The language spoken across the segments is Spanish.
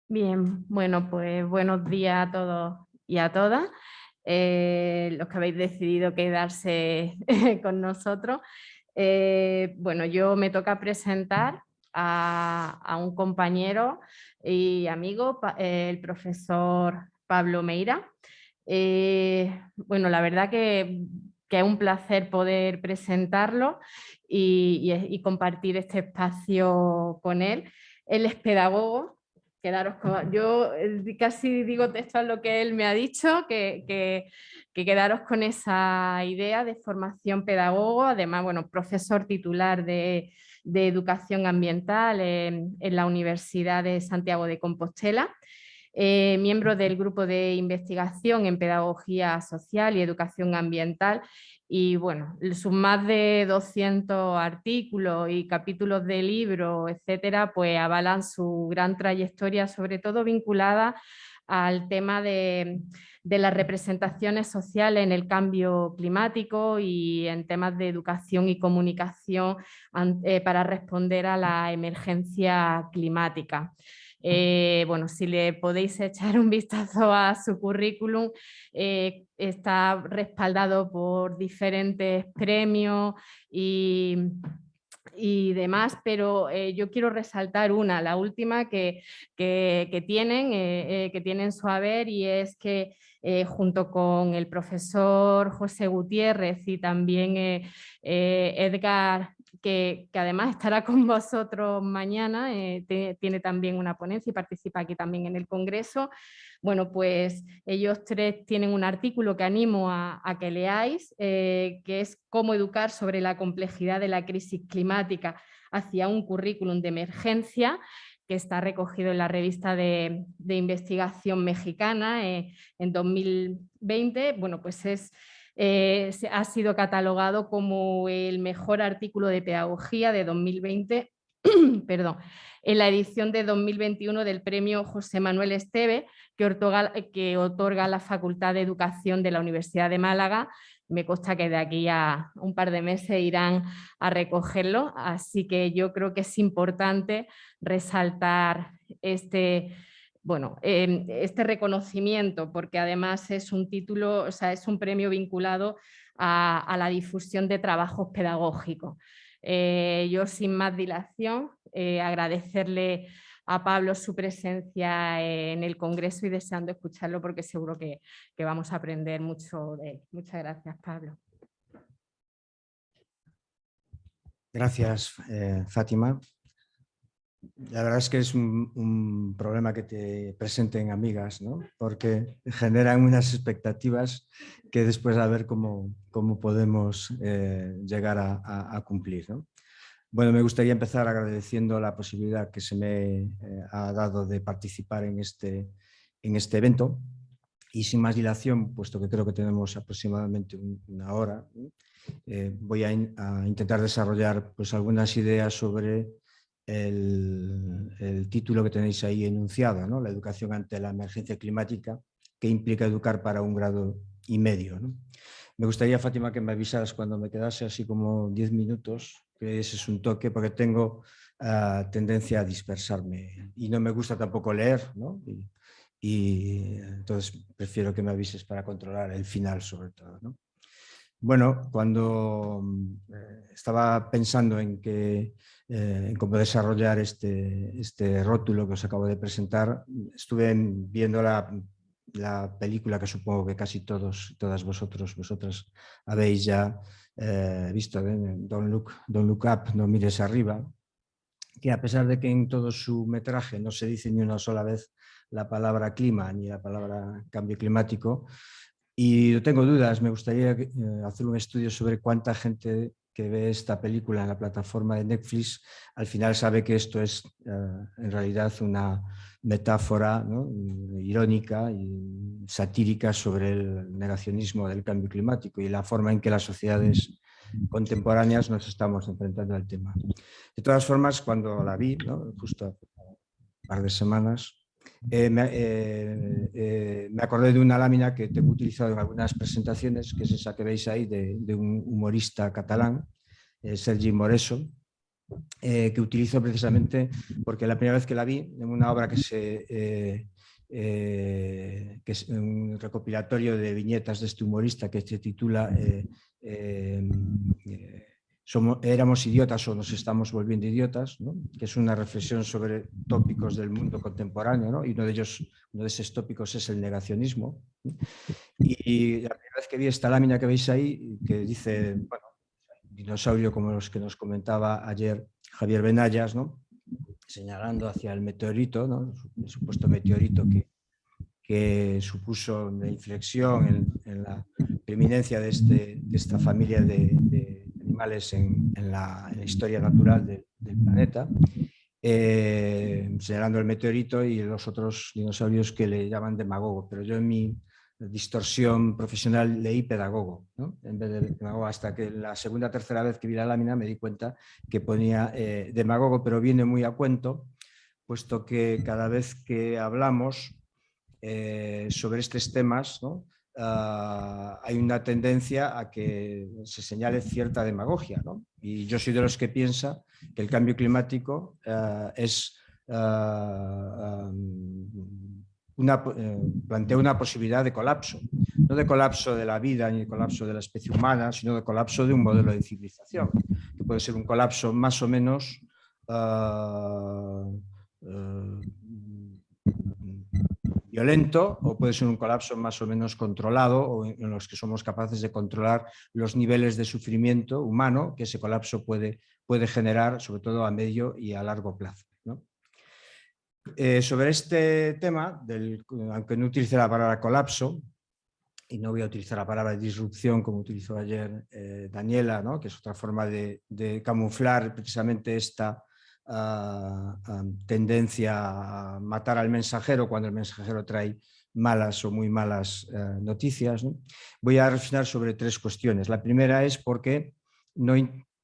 Bien, bueno, pues buenos días a todos y a todas, los que habéis decidido quedarse con nosotros. Bueno, yo me toca presentar a un compañero y amigo, el profesor Pablo Meira. Bueno, la verdad que es un placer poder presentarlo y compartir este espacio con él. Él es pedagogo. Yo casi digo textual lo que él me ha dicho, que quedaros con esa idea de formación pedagogo, además, bueno, profesor titular de educación ambiental en la Universidad de Santiago de Compostela. Miembro del grupo de investigación en pedagogía social y educación ambiental, y bueno, sus más de 200 artículos y capítulos de libros, etcétera, pues avalan su gran trayectoria, sobre todo vinculada al tema de las representaciones sociales en el cambio climático y en temas de educación y comunicación para responder a la emergencia climática. Bueno, si le podéis echar un vistazo a su currículum, está respaldado por diferentes premios y demás, pero yo quiero resaltar la última que tienen su haber, y es que junto con el profesor José Gutiérrez y también Edgar, que además estará con vosotros mañana, tiene también una ponencia y participa aquí también en el Congreso. Bueno, pues ellos tres tienen un artículo que animo a que leáis, que es Cómo educar sobre la complejidad de la crisis climática hacia un currículum de emergencia, que está recogido en la revista de investigación mexicana en 2020. Bueno, pues ha sido catalogado como el mejor artículo de pedagogía de 2020, perdón, en la edición de 2021 del premio José Manuel Esteve, que otorga la Facultad de Educación de la Universidad de Málaga. Me consta que de aquí a un par de meses irán a recogerlo, así que yo creo que es importante resaltar este reconocimiento, porque además es un título, o sea, es un premio vinculado a la difusión de trabajos pedagógicos. Yo, sin más dilación, agradecerle a Pablo su presencia en el Congreso y deseando escucharlo, porque seguro que vamos a aprender mucho de él. Muchas gracias, Pablo. Gracias, Fátima. La verdad es que es un problema que te presenten amigas, ¿no? Porque generan unas expectativas que después a ver cómo podemos llegar a cumplir, ¿no? Bueno, me gustaría empezar agradeciendo la posibilidad que se me ha dado de participar en este evento, y sin más dilación, puesto que creo que tenemos aproximadamente una hora, voy a intentar desarrollar pues algunas ideas sobre el título que tenéis ahí enunciado, ¿no? La educación ante la emergencia climática, que implica educar para 1,5 grados, ¿no? Me gustaría, Fátima, que me avisaras cuando me quedase así como 10 minutos, que ese es un toque, porque tengo tendencia a dispersarme y no me gusta tampoco leer, ¿no? Y entonces prefiero que me avises para controlar el final, sobre todo, ¿no? Bueno, cuando estaba pensando en cómo desarrollar este rótulo que os acabo de presentar, estuve viendo la película que supongo que casi todas vosotras habéis ya visto, Don't Look Up, no mires arriba, que a pesar de que en todo su metraje no se dice ni una sola vez la palabra clima ni la palabra cambio climático, y no tengo dudas, me gustaría hacer un estudio sobre cuánta gente que ve esta película en la plataforma de Netflix al final sabe que esto es en realidad una metáfora, ¿no?, irónica y satírica sobre el negacionismo del cambio climático y la forma en que las sociedades contemporáneas nos estamos enfrentando al tema. De todas formas, cuando la vi, ¿no?, justo hace un par de semanas, me acordé de una lámina que tengo utilizado en algunas presentaciones, que es esa que veis ahí de un humorista catalán, Sergi Moreso, que utilizo precisamente porque la primera vez que la vi en una obra que es un recopilatorio de viñetas de este humorista que se titula Éramos idiotas o nos estamos volviendo idiotas, ¿no? Que es una reflexión sobre tópicos del mundo contemporáneo, ¿no? Y uno de esos tópicos es el negacionismo, ¿no? Y la primera vez que vi esta lámina que veis ahí, que dice, bueno, dinosaurio como los que nos comentaba ayer Javier Benayas, ¿no? Señalando hacia el meteorito, ¿no? El supuesto meteorito que supuso una inflexión en la preeminencia de esta familia de animales en la historia natural del planeta, señalando el meteorito y los otros dinosaurios que le llaman demagogo, pero yo en mi distorsión profesional leí pedagogo, ¿no? En vez de demagogo, hasta que la segunda o tercera vez que vi la lámina me di cuenta que ponía demagogo, pero viene muy a cuento, puesto que cada vez que hablamos sobre estos temas, ¿no? Hay una tendencia a que se señale cierta demagogia, ¿no? Y yo soy de los que piensa que el cambio climático plantea una posibilidad de colapso, no de colapso de la vida ni de colapso de la especie humana, sino de colapso de un modelo de civilización, que puede ser un colapso más o menos violento, o puede ser un colapso más o menos controlado, o en los que somos capaces de controlar los niveles de sufrimiento humano que ese colapso puede generar, sobre todo a medio y a largo plazo, ¿no? Sobre este tema, aunque no utilice la palabra colapso, y no voy a utilizar la palabra disrupción como utilizó ayer Daniela, ¿no? Que es otra forma de camuflar precisamente esta tendencia a matar al mensajero cuando el mensajero trae malas o muy malas noticias, ¿no? Voy a reflexionar sobre tres cuestiones. La primera es por qué no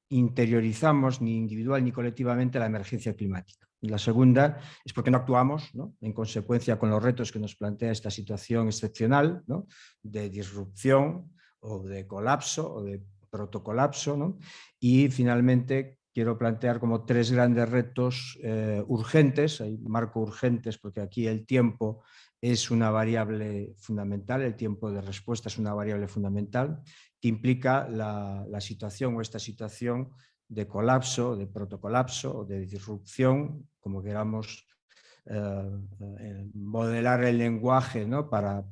interiorizamos ni individual ni colectivamente la emergencia climática. Y la segunda es porque no actuamos, ¿no? En consecuencia con los retos que nos plantea esta situación excepcional, ¿no? De disrupción o de colapso o de protocolapso, ¿no? Y finalmente quiero plantear como tres grandes retos urgentes, hay marco urgentes porque aquí el tiempo es una variable fundamental, el tiempo de respuesta es una variable fundamental que implica la situación o esta situación de colapso, de protocolapso o de disrupción, como queramos modelar el lenguaje, ¿no? para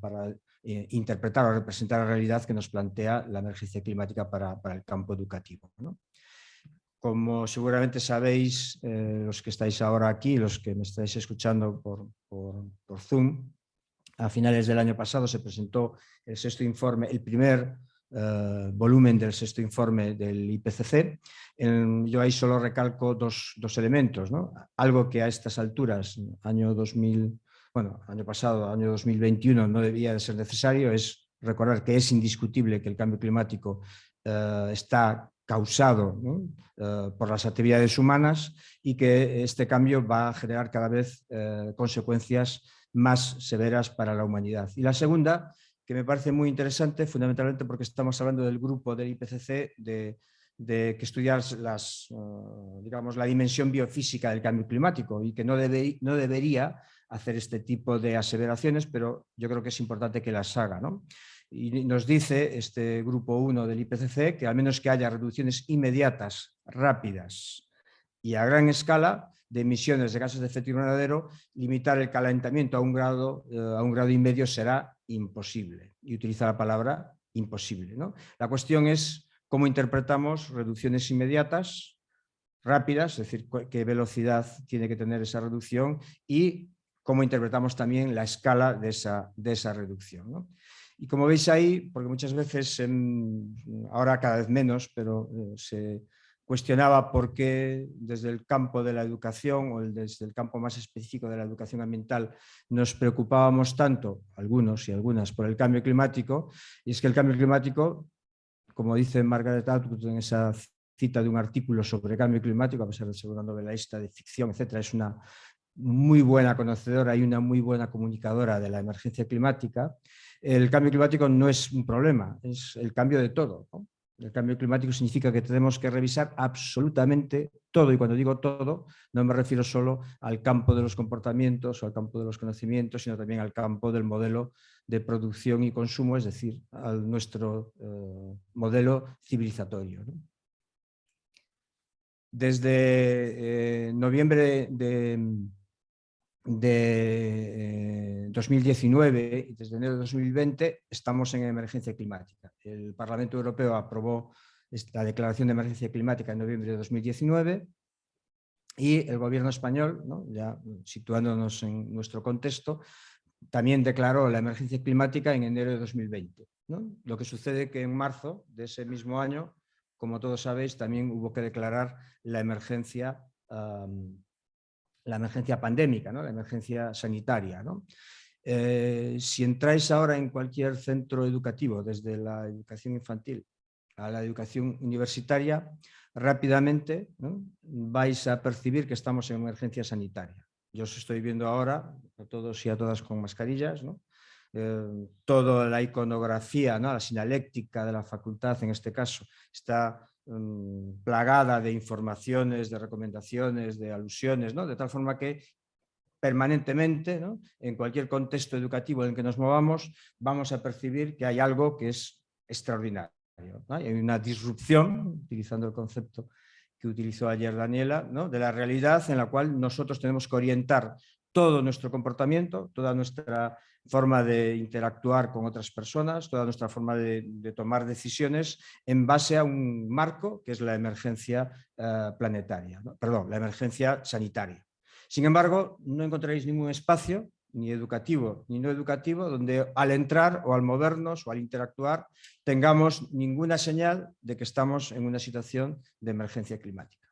interpretar o representar la realidad que nos plantea la emergencia climática para el campo educativo, ¿no? Como seguramente sabéis, los que estáis ahora aquí, los que me estáis escuchando por Zoom, a finales del año pasado se presentó el sexto informe, el primer volumen del sexto informe del IPCC. Yo ahí solo recalco dos elementos, ¿no? Algo que a estas alturas, año pasado, año 2021, no debía de ser necesario, es recordar que es indiscutible que el cambio climático está causado, ¿no? Por las actividades humanas y que este cambio va a generar cada vez consecuencias más severas para la humanidad. Y la segunda, que me parece muy interesante, fundamentalmente porque estamos hablando del grupo del IPCC de que estudiar digamos, la dimensión biofísica del cambio climático y que no debería hacer este tipo de aseveraciones, pero yo creo que es importante que las haga, ¿no? Y nos dice este grupo 1 del IPCC que al menos que haya reducciones inmediatas, rápidas y a gran escala de emisiones de gases de efecto invernadero, limitar el calentamiento a un grado y medio será imposible. Y utiliza la palabra imposible, ¿no? La cuestión es cómo interpretamos reducciones inmediatas, rápidas, es decir, qué velocidad tiene que tener esa reducción y cómo interpretamos también la escala de esa reducción, ¿no? Y como veis ahí, porque muchas veces, ahora cada vez menos, pero se cuestionaba por qué desde el campo de la educación o desde el campo más específico de la educación ambiental nos preocupábamos tanto, algunos y algunas, por el cambio climático, y es que el cambio climático, como dice Margaret Atwood en esa cita de un artículo sobre cambio climático, a pesar de ser una novelista de ficción, etcétera, es una muy buena conocedora y una muy buena comunicadora de la emergencia climática. El cambio climático no es un problema, es el cambio de todo, ¿no? El cambio climático significa que tenemos que revisar absolutamente todo, y cuando digo todo, no me refiero solo al campo de los comportamientos o al campo de los conocimientos, sino también al campo del modelo de producción y consumo, es decir, a nuestro modelo civilizatorio, ¿no? Desde noviembre de 2019 y desde enero de 2020 estamos en emergencia climática. El Parlamento Europeo aprobó la declaración de emergencia climática en noviembre de 2019 y el gobierno español, ¿no?, ya situándonos en nuestro contexto, también declaró la emergencia climática en enero de 2020, ¿no? Lo que sucede es que en marzo de ese mismo año, como todos sabéis, también hubo que declarar la emergencia pandémica, ¿no?, la emergencia sanitaria, ¿no? Si entráis ahora en cualquier centro educativo, desde la educación infantil a la educación universitaria, rápidamente, ¿no?, vais a percibir que estamos en emergencia sanitaria. Yo os estoy viendo ahora, a todos y a todas con mascarillas, ¿no? Toda la iconografía, ¿no?, la sinaléctica de la facultad, en este caso, está plagada de informaciones, de recomendaciones, de alusiones, ¿no?, de tal forma que permanentemente, ¿no?, en cualquier contexto educativo en el que nos movamos, vamos a percibir que hay algo que es extraordinario, ¿no? Hay una disrupción, utilizando el concepto que utilizó ayer Daniela, ¿no?, de la realidad en la cual nosotros tenemos que orientar todo nuestro comportamiento, toda nuestra forma de interactuar con otras personas, toda nuestra forma de tomar decisiones en base a un marco que es la emergencia planetaria, ¿no?, perdón, la emergencia sanitaria. Sin embargo, no encontraréis ningún espacio, ni educativo ni no educativo, donde al entrar o al movernos o al interactuar tengamos ninguna señal de que estamos en una situación de emergencia climática.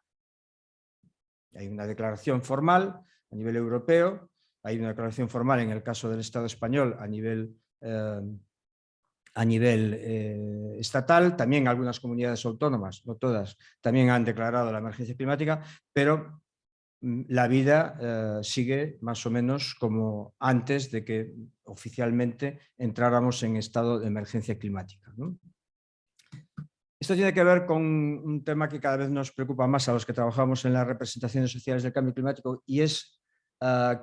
Hay una declaración formal a nivel europeo, hay una declaración formal en el caso del Estado español a nivel estatal, también algunas comunidades autónomas, no todas, también han declarado la emergencia climática, pero la vida sigue más o menos como antes de que oficialmente entráramos en estado de emergencia climática, ¿no? Esto tiene que ver con un tema que cada vez nos preocupa más a los que trabajamos en las representaciones sociales del cambio climático, y es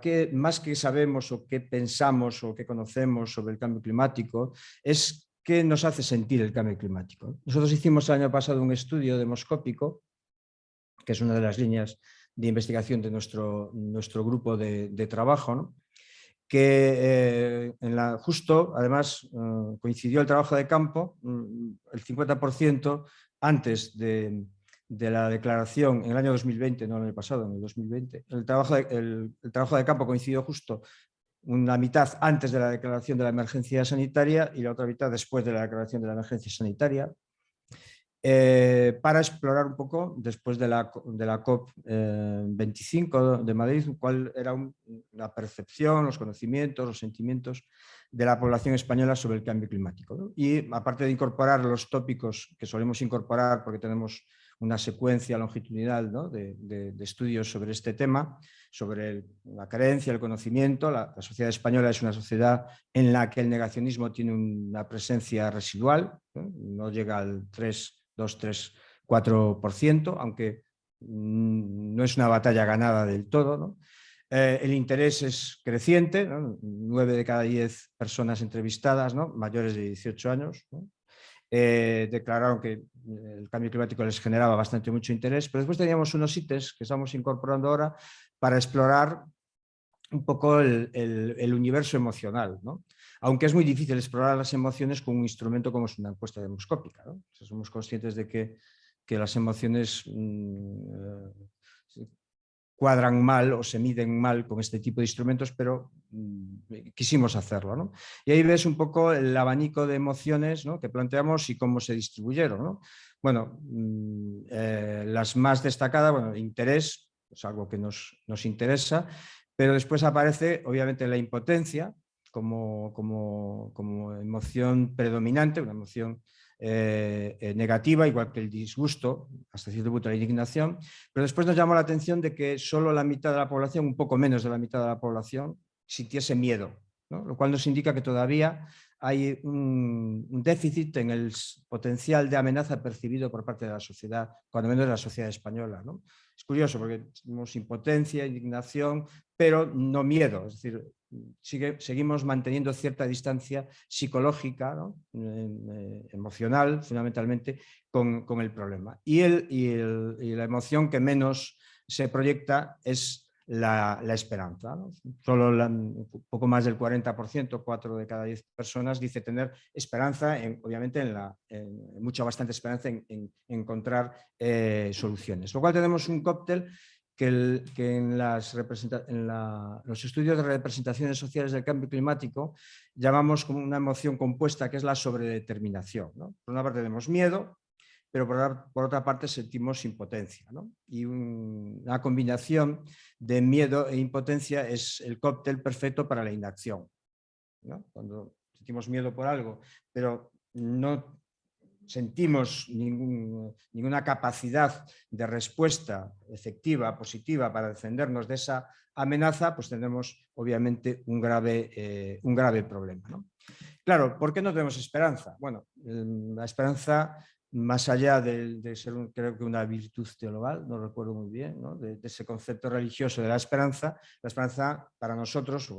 que más que sabemos o qué pensamos o qué conocemos sobre el cambio climático, es qué nos hace sentir el cambio climático. Nosotros hicimos el año pasado un estudio demoscópico, que es una de las líneas de investigación de nuestro grupo de trabajo, ¿no?, que justo, además, coincidió el trabajo de campo, el 50% antes de la declaración, en el año 2020, no en el pasado, en el 2020, el trabajo de campo coincidió justo una mitad antes de la declaración de la emergencia sanitaria y la otra mitad después de la declaración de la emergencia sanitaria. Para explorar un poco, después de la COP25 de Madrid, cuál era la percepción, los conocimientos, los sentimientos de la población española sobre el cambio climático, ¿no? Y aparte de incorporar los tópicos que solemos incorporar, porque tenemos una secuencia longitudinal, ¿no?, de estudios sobre este tema, sobre la creencia, el conocimiento. La sociedad española es una sociedad en la que el negacionismo tiene una presencia residual, no llega al 2, 3, 4%, aunque no es una batalla ganada del todo, ¿no? El interés es creciente, ¿no? 9 de cada 10 personas entrevistadas, ¿no?, mayores de 18 años, ¿no?, declararon que el cambio climático les generaba mucho interés, pero después teníamos unos ítems que estamos incorporando ahora para explorar un poco el universo emocional, ¿no?, aunque es muy difícil explorar las emociones con un instrumento como es una encuesta demoscópica, ¿no? O sea, somos conscientes de que las emociones cuadran mal o se miden mal con este tipo de instrumentos, pero quisimos hacerlo, ¿no? Y ahí ves un poco el abanico de emociones, ¿no?, que planteamos y cómo se distribuyeron, ¿no? Bueno, las más destacadas, bueno, interés, es algo que nos interesa, pero después aparece obviamente la impotencia como emoción predominante, una emoción negativa, igual que el disgusto, hasta cierto punto la indignación, pero después nos llamó la atención de que solo la mitad de la población, un poco menos de la mitad de la población, sintiese miedo, ¿no? Lo cual nos indica que todavía hay un déficit en el potencial de amenaza percibido por parte de la sociedad, cuando menos de la sociedad española, ¿no? Es curioso porque tenemos impotencia, indignación, pero no miedo, es decir, seguimos manteniendo cierta distancia psicológica, ¿no? Emocional, fundamentalmente, con el problema. Y la emoción que menos se proyecta es la esperanza, ¿no? Solo un poco más del 40%, 4 de cada 10 personas, dice tener esperanza, obviamente bastante esperanza en encontrar soluciones. Lo cual tenemos un cóctel que en los estudios de representaciones sociales del cambio climático llamamos como una emoción compuesta, que es la sobredeterminación, ¿no? Por una parte tenemos miedo, pero por otra parte sentimos impotencia, ¿no? Y una combinación de miedo e impotencia es el cóctel perfecto para la inacción, ¿no? Cuando sentimos miedo por algo, pero no sentimos ninguna capacidad de respuesta efectiva, positiva, para defendernos de esa amenaza, pues tenemos obviamente un grave problema, ¿no? Claro, ¿por qué no tenemos esperanza? Bueno, la esperanza, más allá de ser, creo que una virtud teologal, no recuerdo muy bien, ¿no? de ese concepto religioso de la esperanza para nosotros,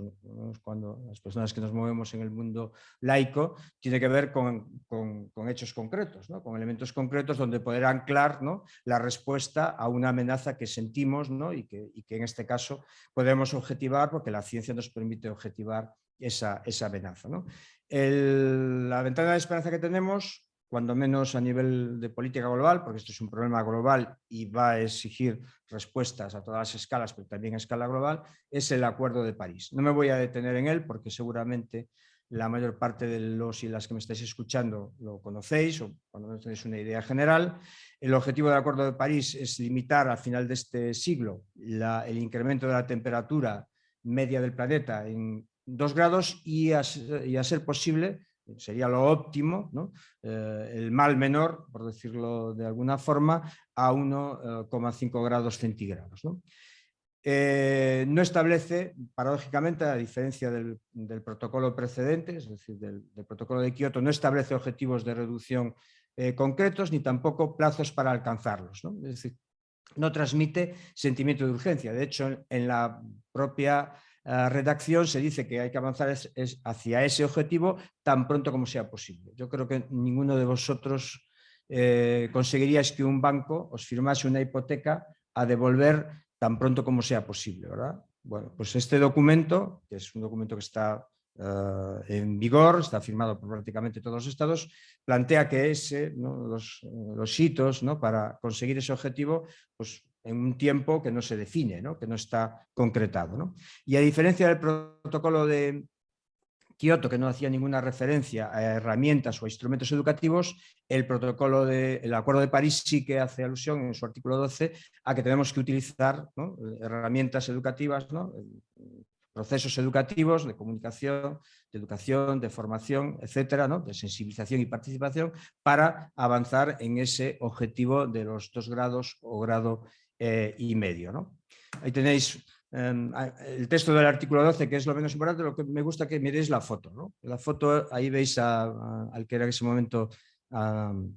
cuando las personas que nos movemos en el mundo laico, tiene que ver con hechos concretos, ¿no? Con elementos concretos donde poder anclar, ¿no? la respuesta a una amenaza que sentimos, ¿no? y que en este caso podemos objetivar, porque la ciencia nos permite objetivar esa amenaza, ¿no? La ventana de esperanza que tenemos, cuando menos a nivel de política global, porque esto es un problema global y va a exigir respuestas a todas las escalas, pero también a escala global, es el Acuerdo de París. No me voy a detener en él porque seguramente la mayor parte de los y las que me estáis escuchando lo conocéis o cuando menos tenéis una idea general. El objetivo del Acuerdo de París es limitar al final de este siglo el incremento de la temperatura media del planeta en 2 grados y a ser posible, sería lo óptimo, ¿no? El mal menor, por decirlo de alguna forma, a 1,5 grados centígrados, ¿no? No establece, paradójicamente, a diferencia del protocolo precedente, es decir, del protocolo de Kioto, no establece objetivos de reducción concretos ni tampoco plazos para alcanzarlos, ¿no? Es decir, no transmite sentimiento de urgencia. De hecho, en la propia redacción se dice que hay que avanzar hacia ese objetivo tan pronto como sea posible. Yo creo que ninguno de vosotros conseguiríais que un banco os firmase una hipoteca a devolver tan pronto como sea posible, ¿verdad? Bueno, pues este documento, que es un documento que está en vigor, está firmado por prácticamente todos los estados, plantea que ¿no? los hitos, ¿no? para conseguir ese objetivo, pues en un tiempo que no se define, ¿no? Que no está concretado, ¿no? Y a diferencia del protocolo de Kioto, que no hacía ninguna referencia a herramientas o a instrumentos educativos, el Acuerdo de París sí que hace alusión en su artículo 12 a que tenemos que utilizar, ¿no? herramientas educativas, ¿no? procesos educativos de comunicación, de educación, de formación, etcétera, ¿no? de sensibilización y participación para avanzar en ese objetivo de los 2 grados o grado y medio, ¿no? Ahí tenéis el texto del artículo 12, que es lo menos importante. Lo que me gusta que miréis la foto, ¿no? La foto, ahí veis al que era en ese momento al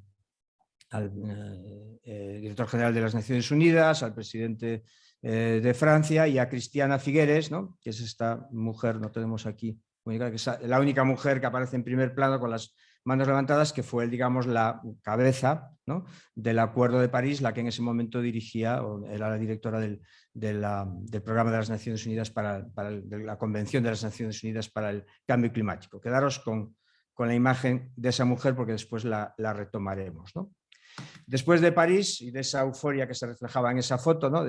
director general de las Naciones Unidas, al presidente de Francia y a Cristiana Figueres, ¿no? que es esta mujer, no tenemos aquí, que es la única mujer que aparece en primer plano con las manos levantadas, que fue, digamos, la cabeza, ¿no? del Acuerdo de París, la que en ese momento dirigía, o era la directora del programa de las Naciones Unidas de la Convención de las Naciones Unidas para el Cambio Climático. Quedaros con la imagen de esa mujer porque después la retomaremos, ¿no? Después de París y de esa euforia que se reflejaba en esa foto, ¿no?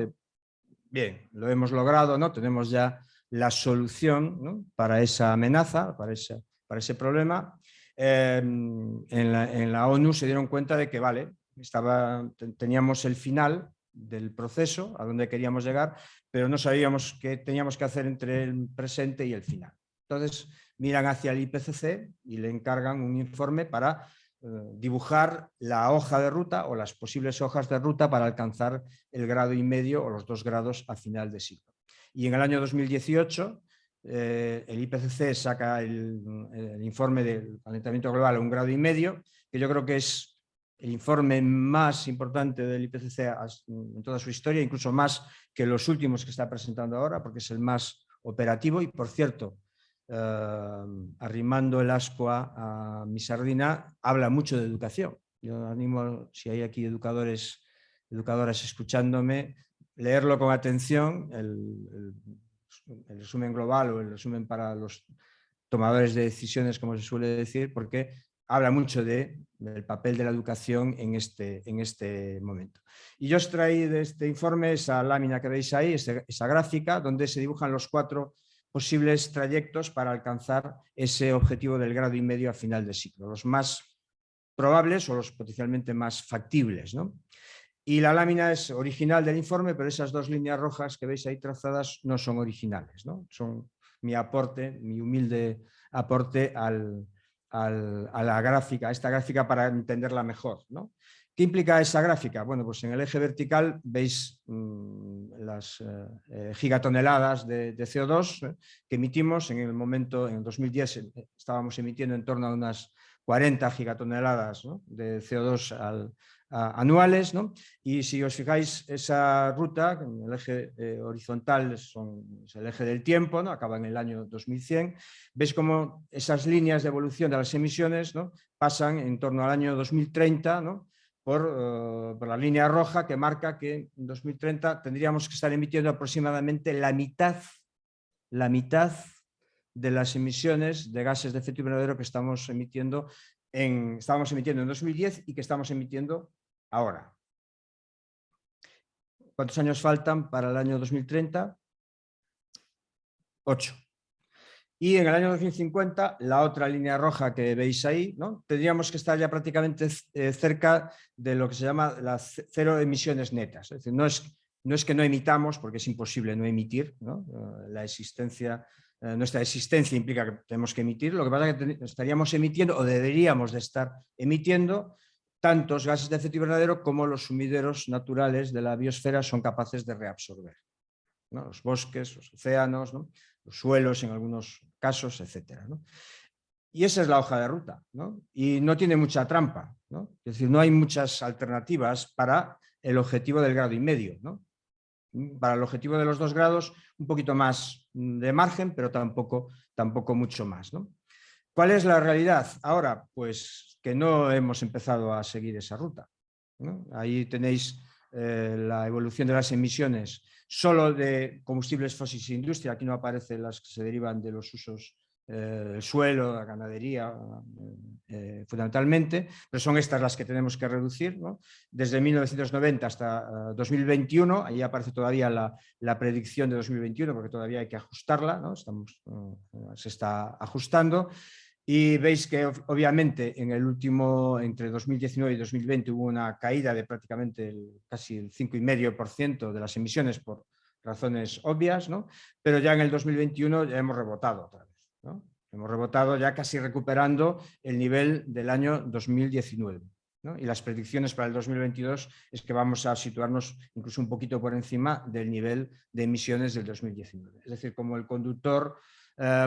Bien, lo hemos logrado, ¿no? Tenemos ya la solución, ¿no? para esa amenaza, para ese problema. En la ONU se dieron cuenta de que, vale, teníamos el final del proceso, a donde queríamos llegar, pero no sabíamos qué teníamos que hacer entre el presente y el final. Entonces, miran hacia el IPCC y le encargan un informe para dibujar la hoja de ruta o las posibles hojas de ruta para alcanzar 1,5 grados o los 2 grados a final de siglo. Y en el año 2018 el IPCC saca el informe del calentamiento global a 1,5 grados, que yo creo que es el informe más importante del IPCC en toda su historia, incluso más que los últimos que está presentando ahora, porque es el más operativo. Y, por cierto, arrimando el ascua a mi sardina, habla mucho de educación. Yo animo, si hay aquí educadoras escuchándome, leerlo con atención, el resumen global o el resumen para los tomadores de decisiones, como se suele decir, porque habla mucho del papel de la educación en este momento. Y yo os traí de este informe esa lámina que veis ahí, esa gráfica, donde se dibujan los 4 posibles trayectos para alcanzar ese objetivo del 1,5 grados a final de ciclo, los más probables o los potencialmente más factibles, ¿no? Y la lámina es original del informe, pero esas 2 líneas rojas que veis ahí trazadas no son originales, ¿no? Son mi aporte, mi humilde aporte a la gráfica, a esta gráfica para entenderla mejor, ¿no? ¿Qué implica esa gráfica? Bueno, pues en el eje vertical veis las gigatoneladas de CO2 que emitimos. En el momento, en el 2010, estábamos emitiendo en torno a unas 40 gigatoneladas, ¿no?, de CO2 anuales, ¿no? Y si os fijáis, esa ruta, en el eje horizontal es el eje del tiempo, ¿no?, acaba en el año 2100, veis cómo esas líneas de evolución de las emisiones, ¿no?, pasan en torno al año 2030, ¿no?, por la línea roja, que marca que en 2030 tendríamos que estar emitiendo aproximadamente la mitad de las emisiones de gases de efecto invernadero que estábamos emitiendo en 2010 y que estamos emitiendo ahora. ¿Cuántos años faltan para el año 2030? 8. Y en el año 2050, la otra línea roja que veis ahí, ¿no?, tendríamos que estar ya prácticamente cerca de lo que se llama las 0 emisiones netas. Es decir, no es que no emitamos, porque es imposible no emitir, ¿no? Nuestra existencia implica que tenemos que emitir. Lo que pasa es que estaríamos emitiendo, o deberíamos de estar emitiendo, tantos gases de efecto invernadero como los sumideros naturales de la biosfera son capaces de reabsorber, ¿no? Los bosques, los océanos, ¿no?, los suelos en algunos casos, etcétera, ¿no? Y esa es la hoja de ruta, ¿no? Y no tiene mucha trampa, ¿no? Es decir, no hay muchas alternativas para el objetivo del 1,5 grados, ¿no? Para el objetivo de los 2 grados, un poquito más de margen, pero tampoco mucho más, ¿no? ¿Cuál es la realidad ahora? Pues que no hemos empezado a seguir esa ruta, ¿no? Ahí tenéis la evolución de las emisiones solo de combustibles fósiles e industria. Aquí no aparecen las que se derivan de los usos del suelo, la ganadería, fundamentalmente, pero son estas las que tenemos que reducir, ¿no? Desde 1990 hasta 2021, ahí aparece todavía la predicción de 2021, porque todavía hay que ajustarla, ¿no? Se está ajustando. Y veis que obviamente entre 2019 y 2020 hubo una caída de prácticamente casi el 5,5% de las emisiones por razones obvias, ¿no? Pero ya en el 2021 ya hemos rebotado otra vez, ¿no? Hemos rebotado ya casi recuperando el nivel del año 2019, ¿no? Y las predicciones para el 2022 es que vamos a situarnos incluso un poquito por encima del nivel de emisiones del 2019. Es decir, como el conductor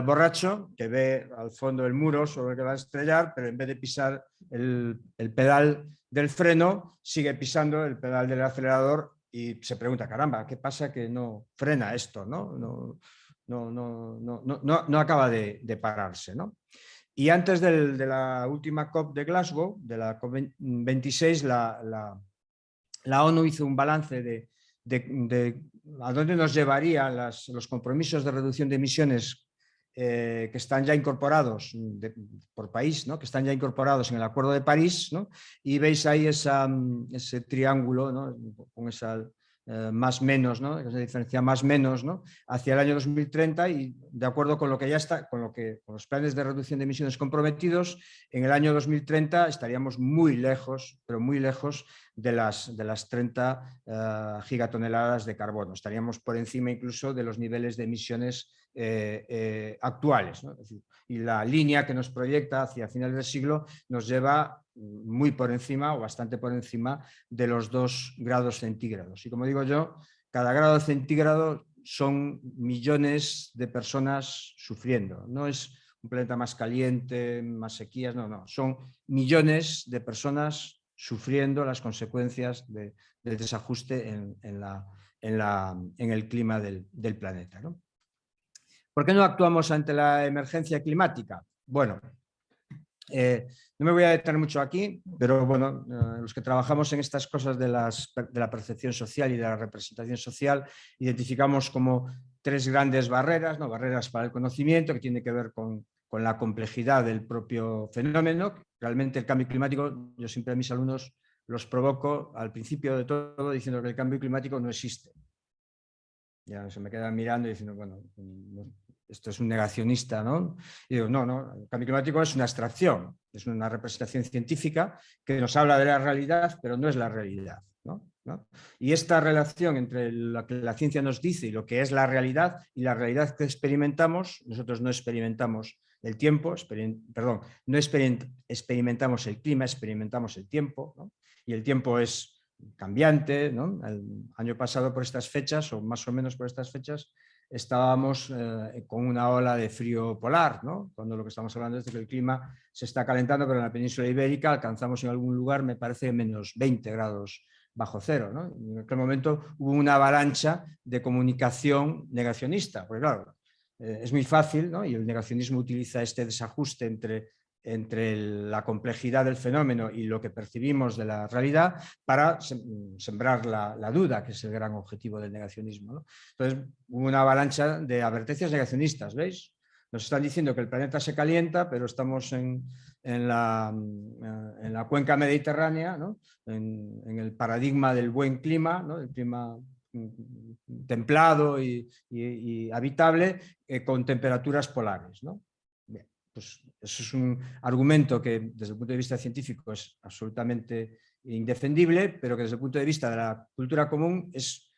borracho que ve al fondo el muro sobre el que va a estrellar, pero en vez de pisar el pedal del freno, sigue pisando el pedal del acelerador y se pregunta, caramba, ¿qué pasa que no frena esto, ¿no? No acaba de pararse, ¿no? Y antes de la última COP de Glasgow, de la COP26, la ONU hizo un balance de a dónde nos llevarían los compromisos de reducción de emisiones que están ya incorporados por país, ¿no?, que están ya incorporados en el Acuerdo de París, ¿no? Y veis ahí ese triángulo, ¿no?, con esa más menos, ¿no?, esa diferencia más menos, ¿no?, hacia el año 2030, y de acuerdo con lo que ya está, con los planes de reducción de emisiones comprometidos, en el año 2030 estaríamos muy lejos, pero muy lejos de las 30 gigatoneladas de carbono. Estaríamos por encima incluso de los niveles de emisiones actuales, ¿no? Es decir, y la línea que nos proyecta hacia finales del siglo nos lleva muy por encima o bastante por encima de los 2 grados centígrados. Y como digo yo, cada grado centígrado son millones de personas sufriendo. No es un planeta más caliente, más sequías, no. Son millones de personas sufriendo las consecuencias del desajuste en el clima del planeta, ¿no? ¿Por qué no actuamos ante la emergencia climática? Bueno, no me voy a detener mucho aquí, pero bueno, los que trabajamos en estas cosas de la percepción social y de la representación social, identificamos como tres grandes barreras, ¿no? Barreras para el conocimiento, que tiene que ver con la complejidad del propio fenómeno. Realmente el cambio climático, yo siempre a mis alumnos los provoco al principio de todo diciendo que el cambio climático no existe. Ya se me quedan mirando y diciendo, bueno, esto es un negacionista, ¿no? Y digo, no, el cambio climático es una abstracción, es una representación científica que nos habla de la realidad, pero no es la realidad, ¿no? Y esta relación entre lo que la ciencia nos dice y lo que es la realidad y la realidad que experimentamos, nosotros no experimentamos el tiempo, no experimentamos el clima, experimentamos el tiempo, ¿no? Y el tiempo es cambiante, ¿no? El año pasado por estas fechas, o más o menos por estas fechas, estábamos con una ola de frío polar, ¿no? Cuando lo que estamos hablando es de que el clima se está calentando, pero en la península ibérica alcanzamos en algún lugar, me parece, menos 20 grados bajo cero, ¿no? En aquel momento hubo una avalancha de comunicación negacionista, porque claro, es muy fácil, ¿no? Y el negacionismo utiliza este desajuste entre la complejidad del fenómeno y lo que percibimos de la realidad para sembrar la duda, que es el gran objetivo del negacionismo, ¿no? Entonces hubo una avalancha de advertencias negacionistas, ¿veis? Nos están diciendo que el planeta se calienta, pero estamos en la cuenca mediterránea, ¿no? En el paradigma del buen clima, ¿no? El clima templado y habitable, con temperaturas polares, ¿no? Bien, pues eso es un argumento que desde el punto de vista científico es absolutamente indefendible, pero que desde el punto de vista de la cultura común es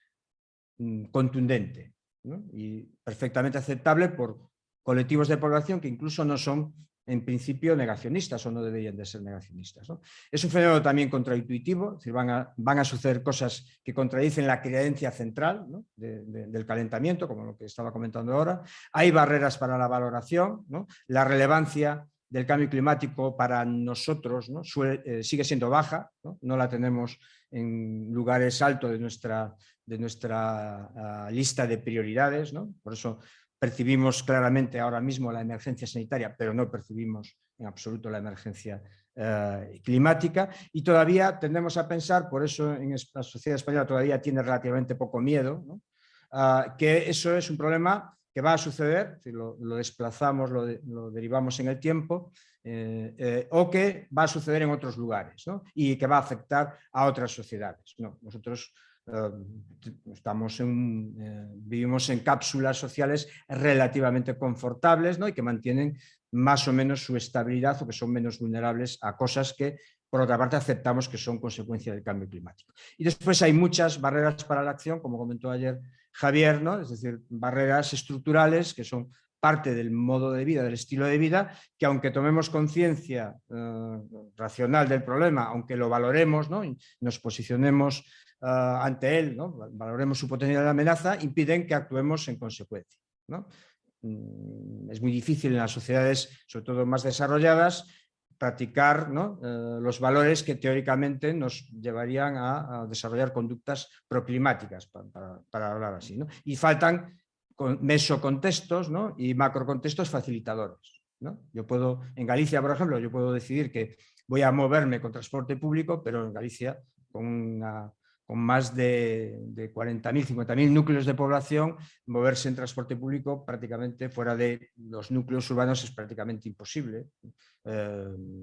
contundente, ¿no? Y perfectamente aceptable por colectivos de población que incluso no son en principio negacionistas o no deberían de ser negacionistas, ¿no? Es un fenómeno también contraintuitivo, es decir, van a suceder cosas que contradicen la creencia central, ¿no? del calentamiento, como lo que estaba comentando ahora. Hay barreras para la valoración, ¿no? La relevancia del cambio climático para nosotros, ¿no? Sigue siendo baja, ¿no? No la tenemos en lugares altos de nuestra lista de prioridades, ¿no? Por eso percibimos claramente ahora mismo la emergencia sanitaria, pero no percibimos en absoluto la emergencia climática, y todavía tendemos a pensar, por eso en la sociedad española todavía tiene relativamente poco miedo, ¿no? Que eso es un problema que va a suceder, si lo desplazamos, lo derivamos en el tiempo, o que va a suceder en otros lugares, ¿no? Y que va a afectar a otras sociedades. No, nosotros vivimos en cápsulas sociales relativamente confortables, ¿no? Y que mantienen más o menos su estabilidad, o que son menos vulnerables a cosas que, por otra parte, aceptamos que son consecuencia del cambio climático. Y después hay muchas barreras para la acción, como comentó ayer Javier, ¿no? Es decir, barreras estructurales que son parte del modo de vida, del estilo de vida, que aunque tomemos conciencia racional del problema, aunque lo valoremos, ¿no? Y nos posicionemos ante él, ¿no? Valoremos su potencial de amenaza, impiden que actuemos en consecuencia, ¿no? Es muy difícil en las sociedades, sobre todo más desarrolladas, practicar, ¿no? Los valores que teóricamente nos llevarían a desarrollar conductas proclimáticas, para hablar así, ¿no? Y faltan mesocontextos, ¿no? Y macrocontextos facilitadores, ¿no? Yo puedo, en Galicia, por ejemplo, yo puedo decidir que voy a moverme con transporte público, pero en Galicia, con más de 40.000, 50.000 núcleos de población, moverse en transporte público prácticamente fuera de los núcleos urbanos es prácticamente imposible,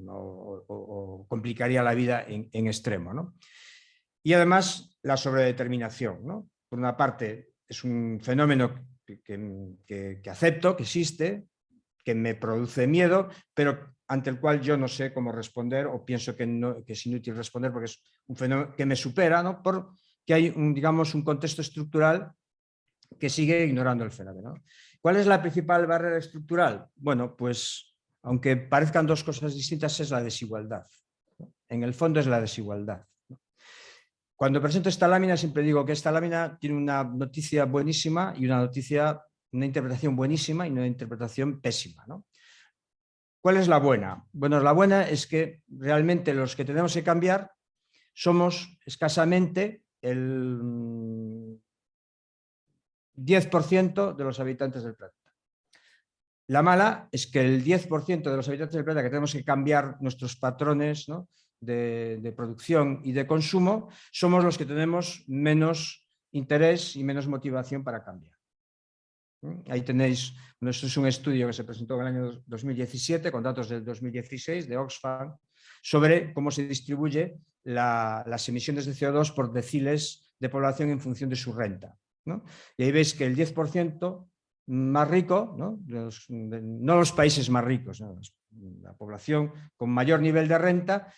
o complicaría la vida en extremo, ¿no? Y además la sobredeterminación, ¿no? Por una parte es un fenómeno que acepto, que existe, que me produce miedo, pero ante el cual yo no sé cómo responder, o pienso que es inútil responder porque es un fenómeno que me supera, ¿no? Porque hay digamos, un contexto estructural que sigue ignorando el fenómeno. ¿Cuál es la principal barrera estructural? Bueno, pues aunque parezcan dos cosas distintas, es la desigualdad, ¿no? En el fondo es la desigualdad, ¿no? Cuando presento esta lámina siempre digo que esta lámina tiene una noticia buenísima y una interpretación buenísima y una interpretación pésima, ¿no? ¿Cuál es la buena? Bueno, la buena es que realmente los que tenemos que cambiar somos escasamente el 10% de los habitantes del planeta. La mala es que el 10% de los habitantes del planeta que tenemos que cambiar nuestros patrones, ¿no?, de producción y de consumo, somos los que tenemos menos interés y menos motivación para cambiar. Ahí tenéis, esto es un estudio que se presentó en el año 2017 con datos del 2016 de Oxfam sobre cómo se distribuye las emisiones de CO2 por deciles de población en función de su renta, ¿no? Y ahí veis que el 10% más rico, ¿no?, no los países más ricos, ¿no?, la población con mayor nivel de renta,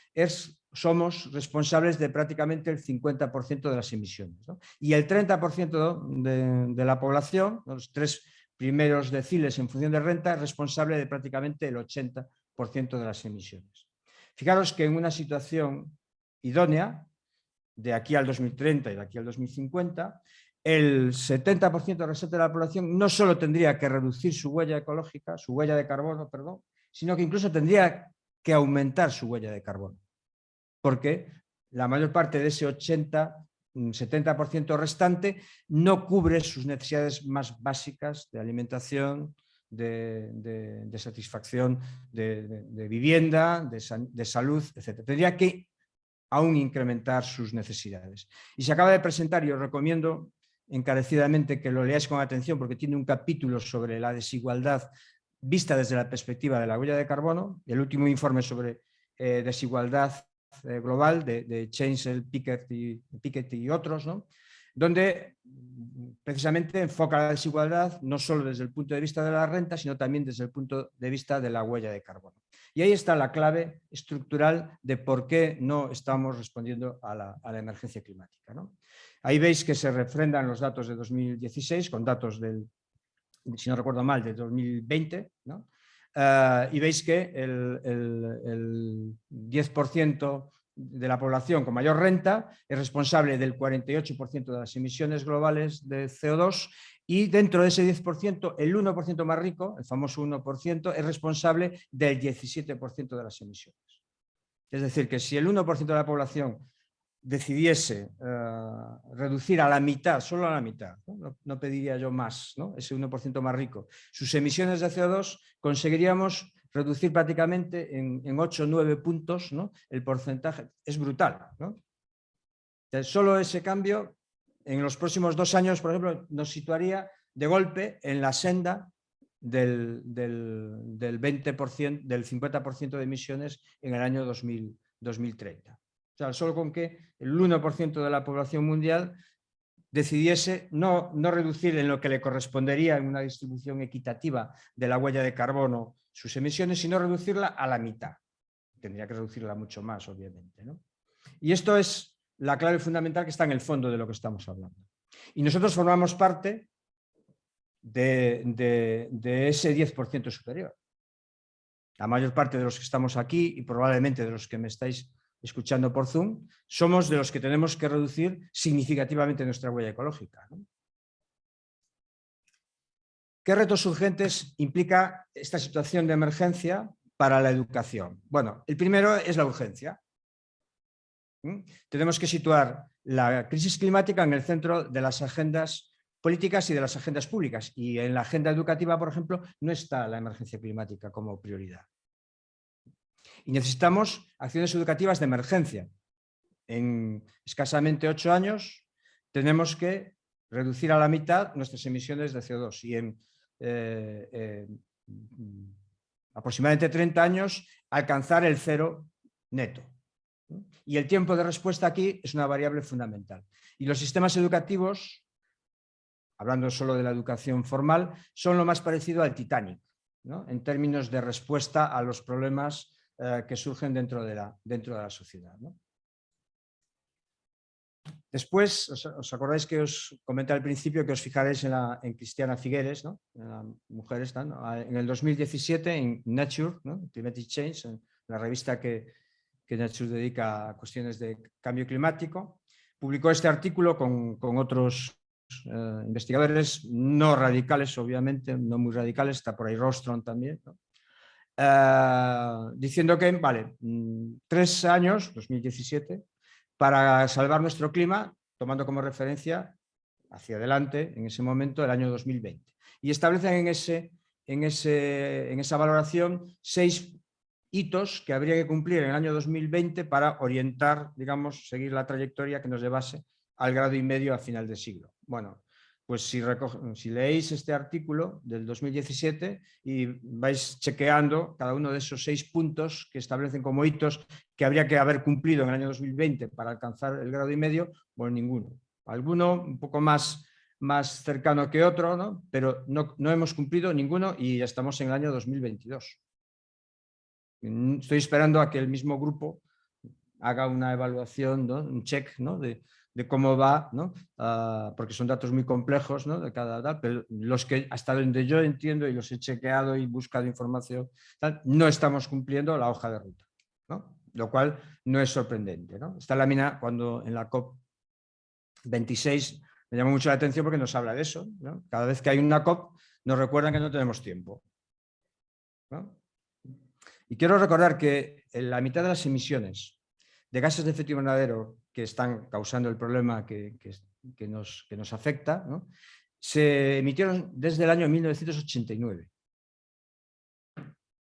somos responsables de prácticamente el 50% de las emisiones, ¿no? Y el 30% de la población, los 3 primeros deciles en función de renta, es responsable de prácticamente el 80% de las emisiones. Fijaros que en una situación idónea, de aquí al 2030 y de aquí al 2050, el 70% del resto de la población no solo tendría que reducir su huella ecológica, su huella de carbono, perdón, sino que incluso tendría que aumentar su huella de carbono, porque la mayor parte de ese 70% restante no cubre sus necesidades más básicas de alimentación, de satisfacción de vivienda, de salud, etc. Tendría que aún incrementar sus necesidades. Y se acaba de presentar, y os recomiendo encarecidamente que lo leáis con atención porque tiene un capítulo sobre la desigualdad vista desde la perspectiva de la huella de carbono, el último informe sobre desigualdad global de Chainsel, Piketty y otros, ¿no?, donde precisamente enfoca la desigualdad no solo desde el punto de vista de la renta, sino también desde el punto de vista de la huella de carbono. Y ahí está la clave estructural de por qué no estamos respondiendo a la emergencia climática, ¿no? Ahí veis que se refrendan los datos de 2016 con datos si no recuerdo mal, de 2020, ¿no? Y veis que el 10% de la población con mayor renta es responsable del 48% de las emisiones globales de CO2 y dentro de ese 10%, el 1% más rico, el famoso 1%, es responsable del 17% de las emisiones. Es decir, que si el 1% de la población decidiese reducir a la mitad, solo a la mitad, no pediría yo más, ¿no?, ese 1% más rico, sus emisiones de CO2, conseguiríamos reducir prácticamente en 8 o 9 puntos, ¿no?, el porcentaje. Es brutal, ¿no? Entonces, solo ese cambio en los próximos 2 años, por ejemplo, nos situaría de golpe en la senda del 20%, del 50% de emisiones en el año 2030. O sea, solo con que el 1% de la población mundial decidiese no reducir en lo que le correspondería en una distribución equitativa de la huella de carbono sus emisiones, sino reducirla a la mitad. Tendría que reducirla mucho más, obviamente, ¿no? Y esto es la clave fundamental que está en el fondo de lo que estamos hablando. Y nosotros formamos parte de ese 10% superior. La mayor parte de los que estamos aquí y probablemente de los que me estáis escuchando por Zoom, somos de los que tenemos que reducir significativamente nuestra huella ecológica, ¿no? ¿Qué retos urgentes implica esta situación de emergencia para la educación? Bueno, el primero es la urgencia. Tenemos que situar la crisis climática en el centro de las agendas políticas y de las agendas públicas. Y en la agenda educativa, por ejemplo, no está la emergencia climática como prioridad. Y necesitamos acciones educativas de emergencia. En escasamente 8 años tenemos que reducir a la mitad nuestras emisiones de CO2 y en aproximadamente 30 años alcanzar el cero neto. Y el tiempo de respuesta aquí es una variable fundamental. Y los sistemas educativos, hablando solo de la educación formal, son lo más parecido al Titanic, ¿no?, en términos de respuesta a los problemas que surgen dentro de la sociedad, ¿no? Después, os acordáis que os comenté al principio que os fijaréis en Cristiana Figueres, ¿no?, en la mujer esta, ¿no?, en el 2017 en Nature, ¿no?, Climatic Change, en la revista que Nature dedica a cuestiones de cambio climático, publicó este artículo con otros investigadores no radicales, obviamente, no muy radicales, está por ahí Rostron también, ¿no? Diciendo que, vale, 3 años, 2017, para salvar nuestro clima, tomando como referencia hacia adelante, en ese momento, el año 2020. Y establecen en esa valoración 6 hitos que habría que cumplir en el año 2020 para orientar, digamos, seguir la trayectoria que nos llevase al 1,5 grados a final de siglo. Bueno, pues si leéis este artículo del 2017 y vais chequeando cada uno de esos 6 puntos que establecen como hitos que habría que haber cumplido en el año 2020 para alcanzar el 1,5 grados, pues ninguno. Alguno un poco más cercano que otro, ¿no? Pero no hemos cumplido ninguno y ya estamos en el año 2022. Estoy esperando a que el mismo grupo haga una evaluación, ¿no? Un check, ¿no? de cómo va, ¿no? Porque son datos muy complejos, ¿no? De cada edad, pero los que hasta donde yo entiendo y los he chequeado y buscado información, no estamos cumpliendo la hoja de ruta, ¿no? Lo cual no es sorprendente, ¿no? Esta lámina, cuando en la COP26, me llama mucho la atención porque nos habla de eso, ¿no? Cada vez que hay una COP nos recuerdan que no tenemos tiempo, ¿no? Y quiero recordar que en la mitad de las emisiones de gases de efecto invernadero que están causando el problema que nos afecta, ¿no? Se emitieron desde el año 1989.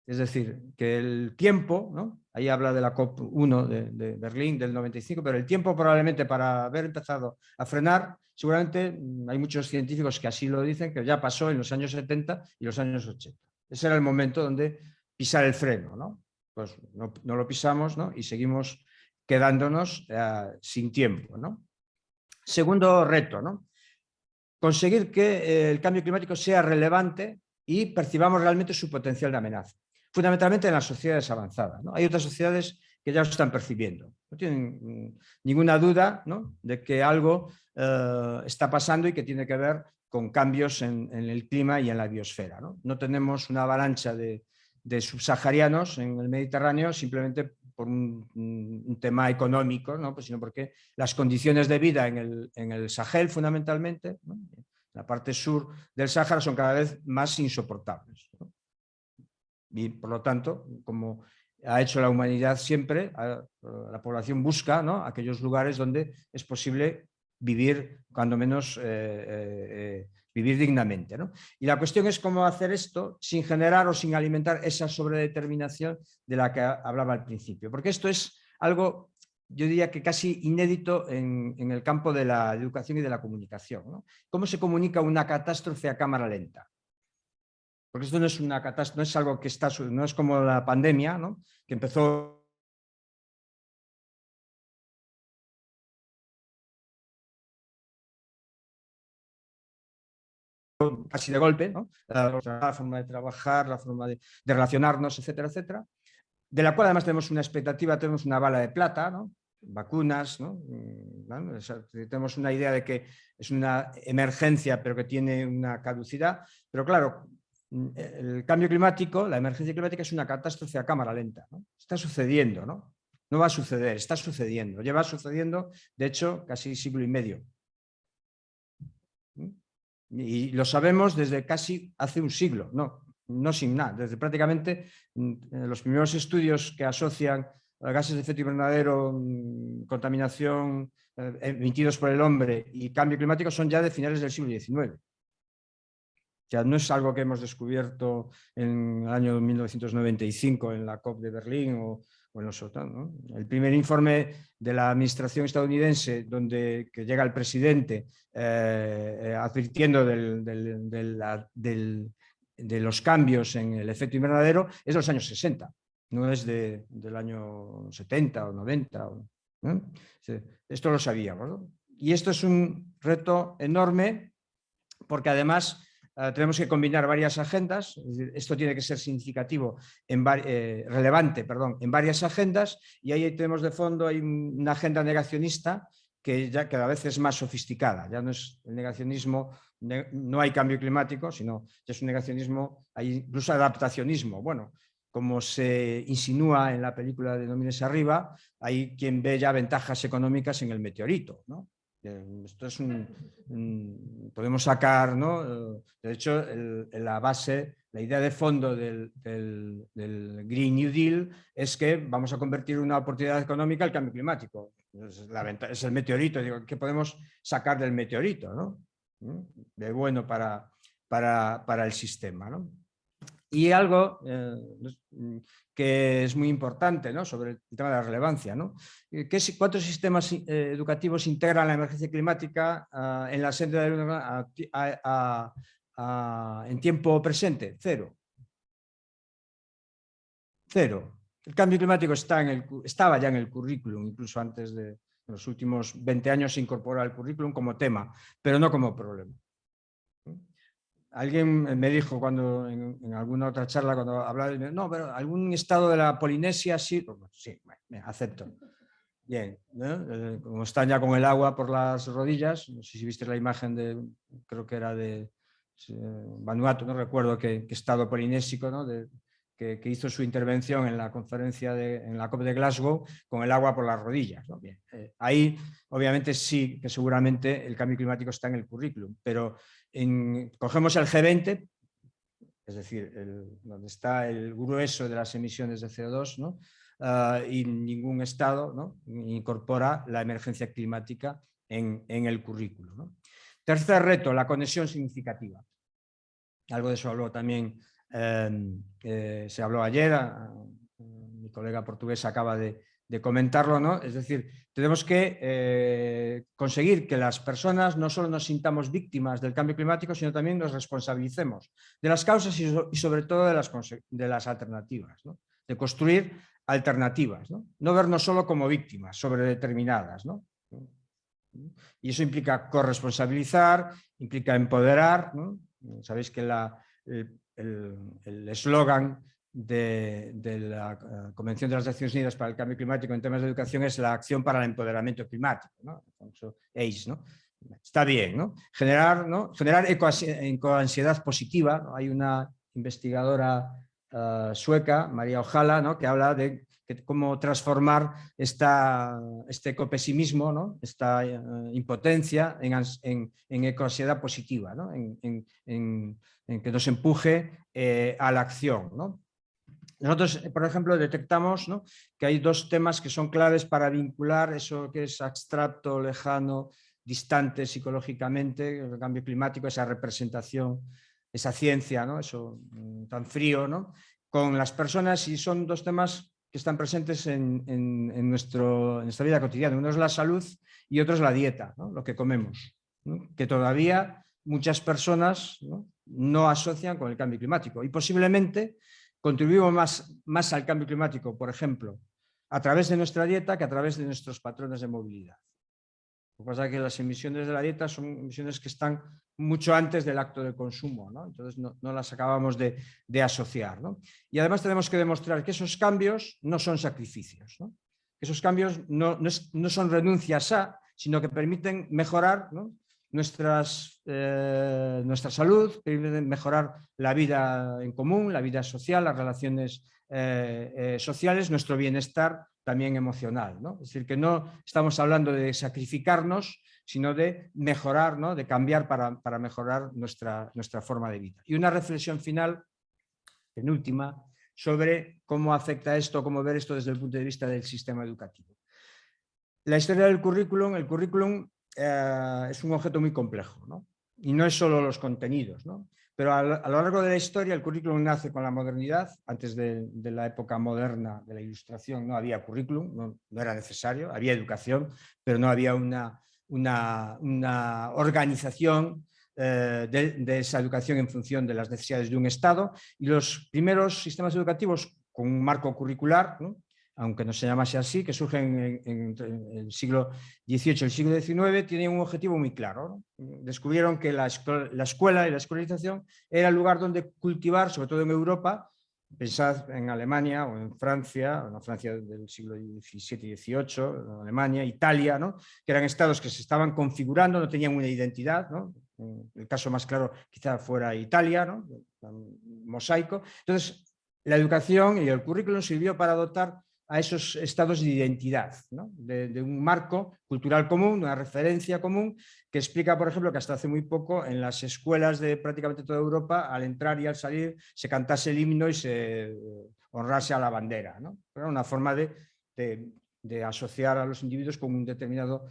Es decir, que el tiempo, ¿no? Ahí habla de la COP1 de Berlín del 95, pero el tiempo probablemente para haber empezado a frenar, seguramente hay muchos científicos que así lo dicen, que ya pasó en los años 70 y los años 80. Ese era el momento donde pisar el freno, ¿no? Pues no lo pisamos, ¿no? Y seguimos quedándonos sin tiempo, ¿no? Segundo reto, ¿no? Conseguir que el cambio climático sea relevante y percibamos realmente su potencial de amenaza, fundamentalmente en las sociedades avanzadas, ¿no? Hay otras sociedades que ya lo están percibiendo, no tienen ninguna duda, ¿no? De que algo está pasando y que tiene que ver con cambios en el clima y en la biosfera, ¿no? No tenemos una avalancha de subsaharianos en el Mediterráneo simplemente por un tema económico, ¿no? Pues sino porque las condiciones de vida en el Sahel fundamentalmente, ¿no? La parte sur del Sáhara son cada vez más insoportables, ¿no? Y por lo tanto, como ha hecho la humanidad siempre, la población busca, ¿no? Aquellos lugares donde es posible vivir, cuando menos vivir dignamente, ¿no? Y la cuestión es cómo hacer esto sin generar o sin alimentar esa sobredeterminación de la que hablaba al principio, porque esto es algo, yo diría que casi inédito en el campo de la educación y de la comunicación, ¿no? ¿Cómo se comunica una catástrofe a cámara lenta? Porque esto no es una catástrofe, no es algo que está, no es como la pandemia, ¿no? Que empezó casi de golpe, ¿no? La forma de trabajar, la forma de relacionarnos, etcétera, etcétera, de la cual además tenemos una expectativa, tenemos una bala de plata, ¿no? Vacunas, ¿no? ¿no? Tenemos una idea de que es una emergencia, pero que tiene una caducidad, pero claro, el cambio climático, la emergencia climática es una catástrofe a cámara lenta, ¿no? Está sucediendo, ¿no? No va a suceder, está sucediendo, lleva sucediendo, de hecho, casi siglo y medio. Y lo sabemos desde casi hace un siglo, no sin nada, desde prácticamente los primeros estudios que asocian gases de efecto invernadero, contaminación emitidos por el hombre y cambio climático son ya de finales del siglo XIX. O sea, no es algo que hemos descubierto en el año 1995 en la COP de Berlín o en los otros, ¿no? El primer informe de la administración estadounidense que llega el presidente advirtiendo de los cambios en el efecto invernadero es de los años 60, no es del año 70 o 90. ¿No? Esto lo sabíamos, ¿no? Y esto es un reto enorme porque además tenemos que combinar varias agendas, es decir, esto tiene que ser significativo, relevante, en varias agendas, y ahí tenemos de fondo hay una agenda negacionista que ya cada vez es más sofisticada, ya no es el negacionismo, no hay cambio climático, sino ya es un negacionismo, hay incluso adaptacionismo. Bueno, como se insinúa en la película de No mires arriba, hay quien ve ya ventajas económicas en el meteorito, ¿no? Esto es podemos sacar, ¿no? De hecho, la base, la idea de fondo del Green New Deal es que vamos a convertir una oportunidad económica el cambio climático. Es el meteorito, digo, ¿qué podemos sacar del meteorito, ¿no? De bueno para el sistema, ¿no? Y algo que es muy importante, ¿no? Sobre el tema de la relevancia, ¿no? ¿Cuántos sistemas educativos integran la emergencia climática en la senda en tiempo presente? Cero. Cero. El cambio climático estaba ya en el currículum, incluso antes de los últimos 20 años se incorporó al currículum como tema, pero no como problema. Alguien me dijo cuando en alguna otra charla, cuando hablaba, no, pero algún estado de la Polinesia sí, sí, bueno, acepto. Bien, ¿no? Como están ya con el agua por las rodillas, no sé si viste la imagen de, creo que era de Vanuatu, no recuerdo qué estado polinésico, ¿no? Que hizo su intervención en la conferencia en la COP de Glasgow con el agua por las rodillas, ¿no? Bien, ahí obviamente sí que seguramente el cambio climático está en el currículum, pero cogemos el G20, es decir, donde está el grueso de las emisiones de CO2, ¿no? Y ningún estado, ¿no? Incorpora la emergencia climática en el currículo, ¿no? Tercer reto, la conexión significativa. Algo de eso habló también, se habló ayer, mi colega portugués acaba de comentarlo, ¿no? Es decir, tenemos que conseguir que las personas no solo nos sintamos víctimas del cambio climático, sino también nos responsabilicemos de las causas y sobre todo de las alternativas, ¿no? De construir alternativas, ¿no? No vernos solo como víctimas sobredeterminadas, ¿no? Y eso implica corresponsabilizar, implica empoderar, ¿no? Sabéis que el eslogan de la Convención de las Naciones Unidas para el Cambio Climático en temas de educación es la acción para el empoderamiento climático, ¿no? ACE, ¿no? Está bien, ¿no? Generar ecoansiedad positiva, ¿no? Hay una investigadora sueca, María Ojala, ¿no? Que habla de cómo transformar este ecopesimismo, ¿no? Esta impotencia en ecoansiedad positiva, ¿no? En que nos empuje a la acción, ¿no? Nosotros, por ejemplo, detectamos, ¿no? Que hay dos temas que son claves para vincular eso que es abstracto, lejano, distante psicológicamente, el cambio climático, esa representación, esa ciencia, ¿no? Eso tan frío, ¿no? Con las personas, y son dos temas que están presentes en nuestra vida cotidiana. Uno es la salud y otro es la dieta, ¿no? Lo que comemos, ¿no? Que todavía muchas personas no asocian con el cambio climático y posiblemente contribuimos más al cambio climático, por ejemplo, a través de nuestra dieta que a través de nuestros patrones de movilidad. Lo que pasa es que las emisiones de la dieta son emisiones que están mucho antes del acto de consumo, ¿no? Entonces no las acabamos de asociar, ¿no? Y además tenemos que demostrar que esos cambios no son sacrificios, ¿no? Que esos cambios no son renuncias sino que permiten mejorar, ¿no? nuestra salud, permiten mejorar la vida en común, la vida social, las relaciones sociales, nuestro bienestar también emocional, ¿no? Es decir, que no estamos hablando de sacrificarnos, sino de mejorar, ¿no? De cambiar para mejorar nuestra forma de vida. Y una reflexión final, penúltima, sobre cómo afecta esto, cómo ver esto desde el punto de vista del sistema educativo. La historia del currículum, el currículum es un objeto muy complejo, ¿no? Y no es solo los contenidos, ¿no? Pero a lo largo de la historia el currículum nace con la modernidad. Antes de la época moderna de la Ilustración no había currículum, no era necesario, había educación, pero no había una organización de esa educación en función de las necesidades de un Estado. Y los primeros sistemas educativos con un marco curricular, ¿no? Aunque no se llamase así, que surgen en el siglo XVIII y el siglo XIX, tienen un objetivo muy claro, ¿no? Descubrieron que la escuela y la escolarización era el lugar donde cultivar, sobre todo en Europa, pensad en Alemania o en la Francia del siglo XVII y XVIII, Alemania, Italia, ¿no? Que eran estados que se estaban configurando, no tenían una identidad, ¿no? El caso más claro quizá fuera Italia, ¿no? Mosaico. Entonces, la educación y el currículum sirvió para dotar a esos estados de identidad, ¿no? de un marco cultural común, una referencia común, que explica, por ejemplo, que hasta hace muy poco en las escuelas de prácticamente toda Europa, al entrar y al salir, se cantase el himno y se honrase a la bandera, ¿no? Era una forma de asociar a los individuos con un determinado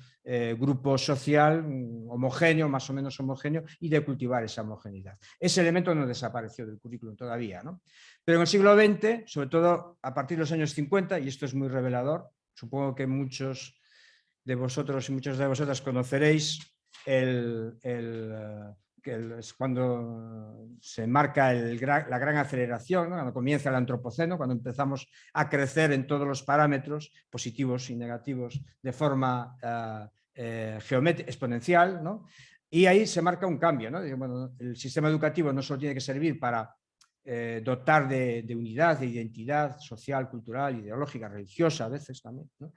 grupo social homogéneo, más o menos homogéneo, y de cultivar esa homogeneidad. Ese elemento no desapareció del currículum todavía, ¿no? Pero en el siglo XX, sobre todo a partir de los años 50, y esto es muy revelador, supongo que muchos de vosotros y muchas de vosotras conoceréis es cuando se marca la gran aceleración, ¿no? Cuando comienza el antropoceno, cuando empezamos a crecer en todos los parámetros positivos y negativos de forma exponencial, ¿no? Y ahí se marca un cambio, ¿no? Bueno, el sistema educativo no solo tiene que servir para dotar de unidad, de identidad social, cultural, ideológica, religiosa a veces también, ¿no?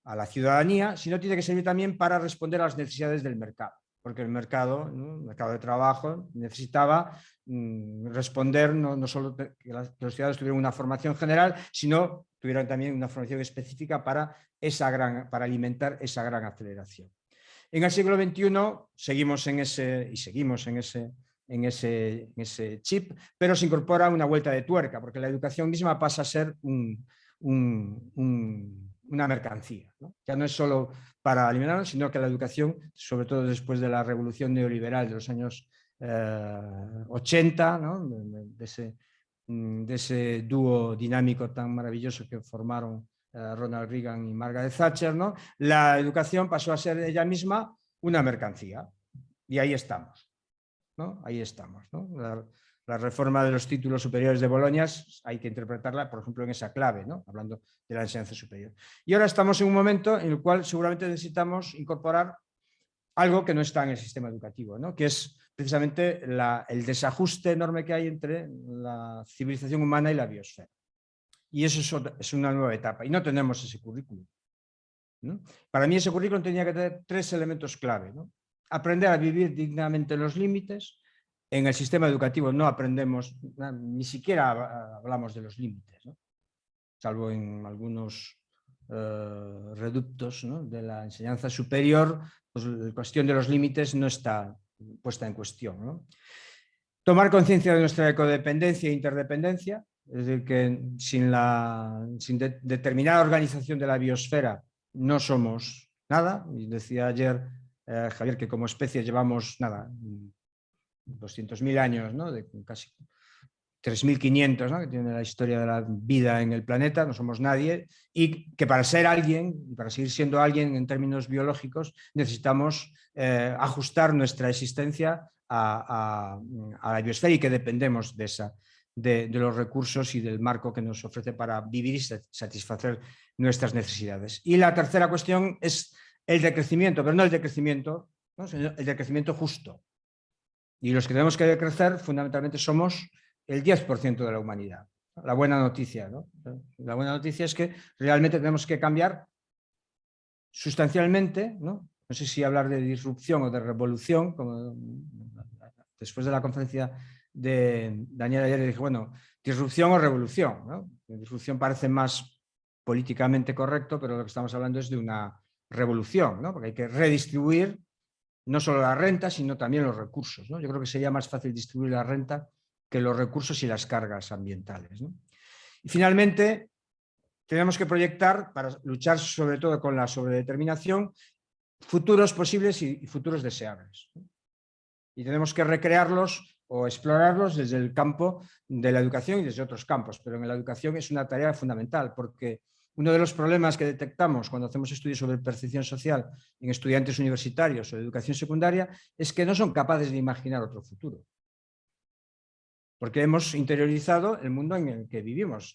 a la ciudadanía, sino tiene que servir también para responder a las necesidades del mercado, porque el mercado, ¿no? El mercado de trabajo necesitaba responder no solo que los ciudadanos tuvieran una formación general, sino tuvieran también una formación específica para alimentar esa gran aceleración. En el siglo XXI seguimos en ese chip, pero se incorpora una vuelta de tuerca, porque la educación misma pasa a ser una mercancía, ¿no? Ya no es solo para alimentarnos, sino que la educación, sobre todo después de la revolución neoliberal de los años 80, ¿no? de ese dúo dinámico tan maravilloso que formaron Ronald Reagan y Margaret Thatcher, ¿no? La educación pasó a ser ella misma una mercancía, y ahí estamos, ¿no? Ahí estamos, ¿no? La reforma de los títulos superiores de Bolonia hay que interpretarla, por ejemplo, en esa clave, ¿no? Hablando de la enseñanza superior. Y ahora estamos en un momento en el cual seguramente necesitamos incorporar algo que no está en el sistema educativo, ¿no? Que es precisamente el desajuste enorme que hay entre la civilización humana y la biosfera. Y eso es una nueva etapa, y no tenemos ese currículum, ¿no? Para mí ese currículum tenía que tener 3 elementos clave, ¿no? Aprender a vivir dignamente en los límites. En el sistema educativo no aprendemos, ni siquiera hablamos de los límites, ¿no? Salvo en algunos reductos, ¿no? De la enseñanza superior, pues la cuestión de los límites no está puesta en cuestión, ¿no? Tomar conciencia de nuestra ecodependencia e interdependencia, es decir, que sin determinada organización de la biosfera no somos nada. Y decía ayer Javier que como especie llevamos nada, 200.000 años, ¿no? De casi 3.500, ¿no? Que tiene la historia de la vida en el planeta, no somos nadie, y que para ser alguien, para seguir siendo alguien en términos biológicos, necesitamos ajustar nuestra existencia a la biosfera, y que dependemos de los recursos y del marco que nos ofrece para vivir y satisfacer nuestras necesidades. Y la tercera cuestión es el decrecimiento, pero no el decrecimiento, ¿no? Sino el decrecimiento justo. Y los que tenemos que decrecer fundamentalmente somos el 10% de la humanidad. La buena noticia, ¿no? La buena noticia es que realmente tenemos que cambiar sustancialmente, ¿no? No sé si hablar de disrupción o de revolución, como después de la conferencia de Daniel ayer dije, bueno, disrupción o revolución, ¿no? La disrupción parece más políticamente correcto, pero lo que estamos hablando es de una revolución, ¿no? Porque hay que redistribuir no solo la renta, sino también los recursos, ¿no? Yo creo que sería más fácil distribuir la renta que los recursos y las cargas ambientales, ¿no? Y finalmente, tenemos que proyectar, para luchar sobre todo con la sobredeterminación, futuros posibles y futuros deseables, ¿no? Y tenemos que recrearlos o explorarlos desde el campo de la educación y desde otros campos, pero en la educación es una tarea fundamental, porque uno de los problemas que detectamos cuando hacemos estudios sobre percepción social en estudiantes universitarios o de educación secundaria es que no son capaces de imaginar otro futuro, porque hemos interiorizado el mundo en el que vivimos.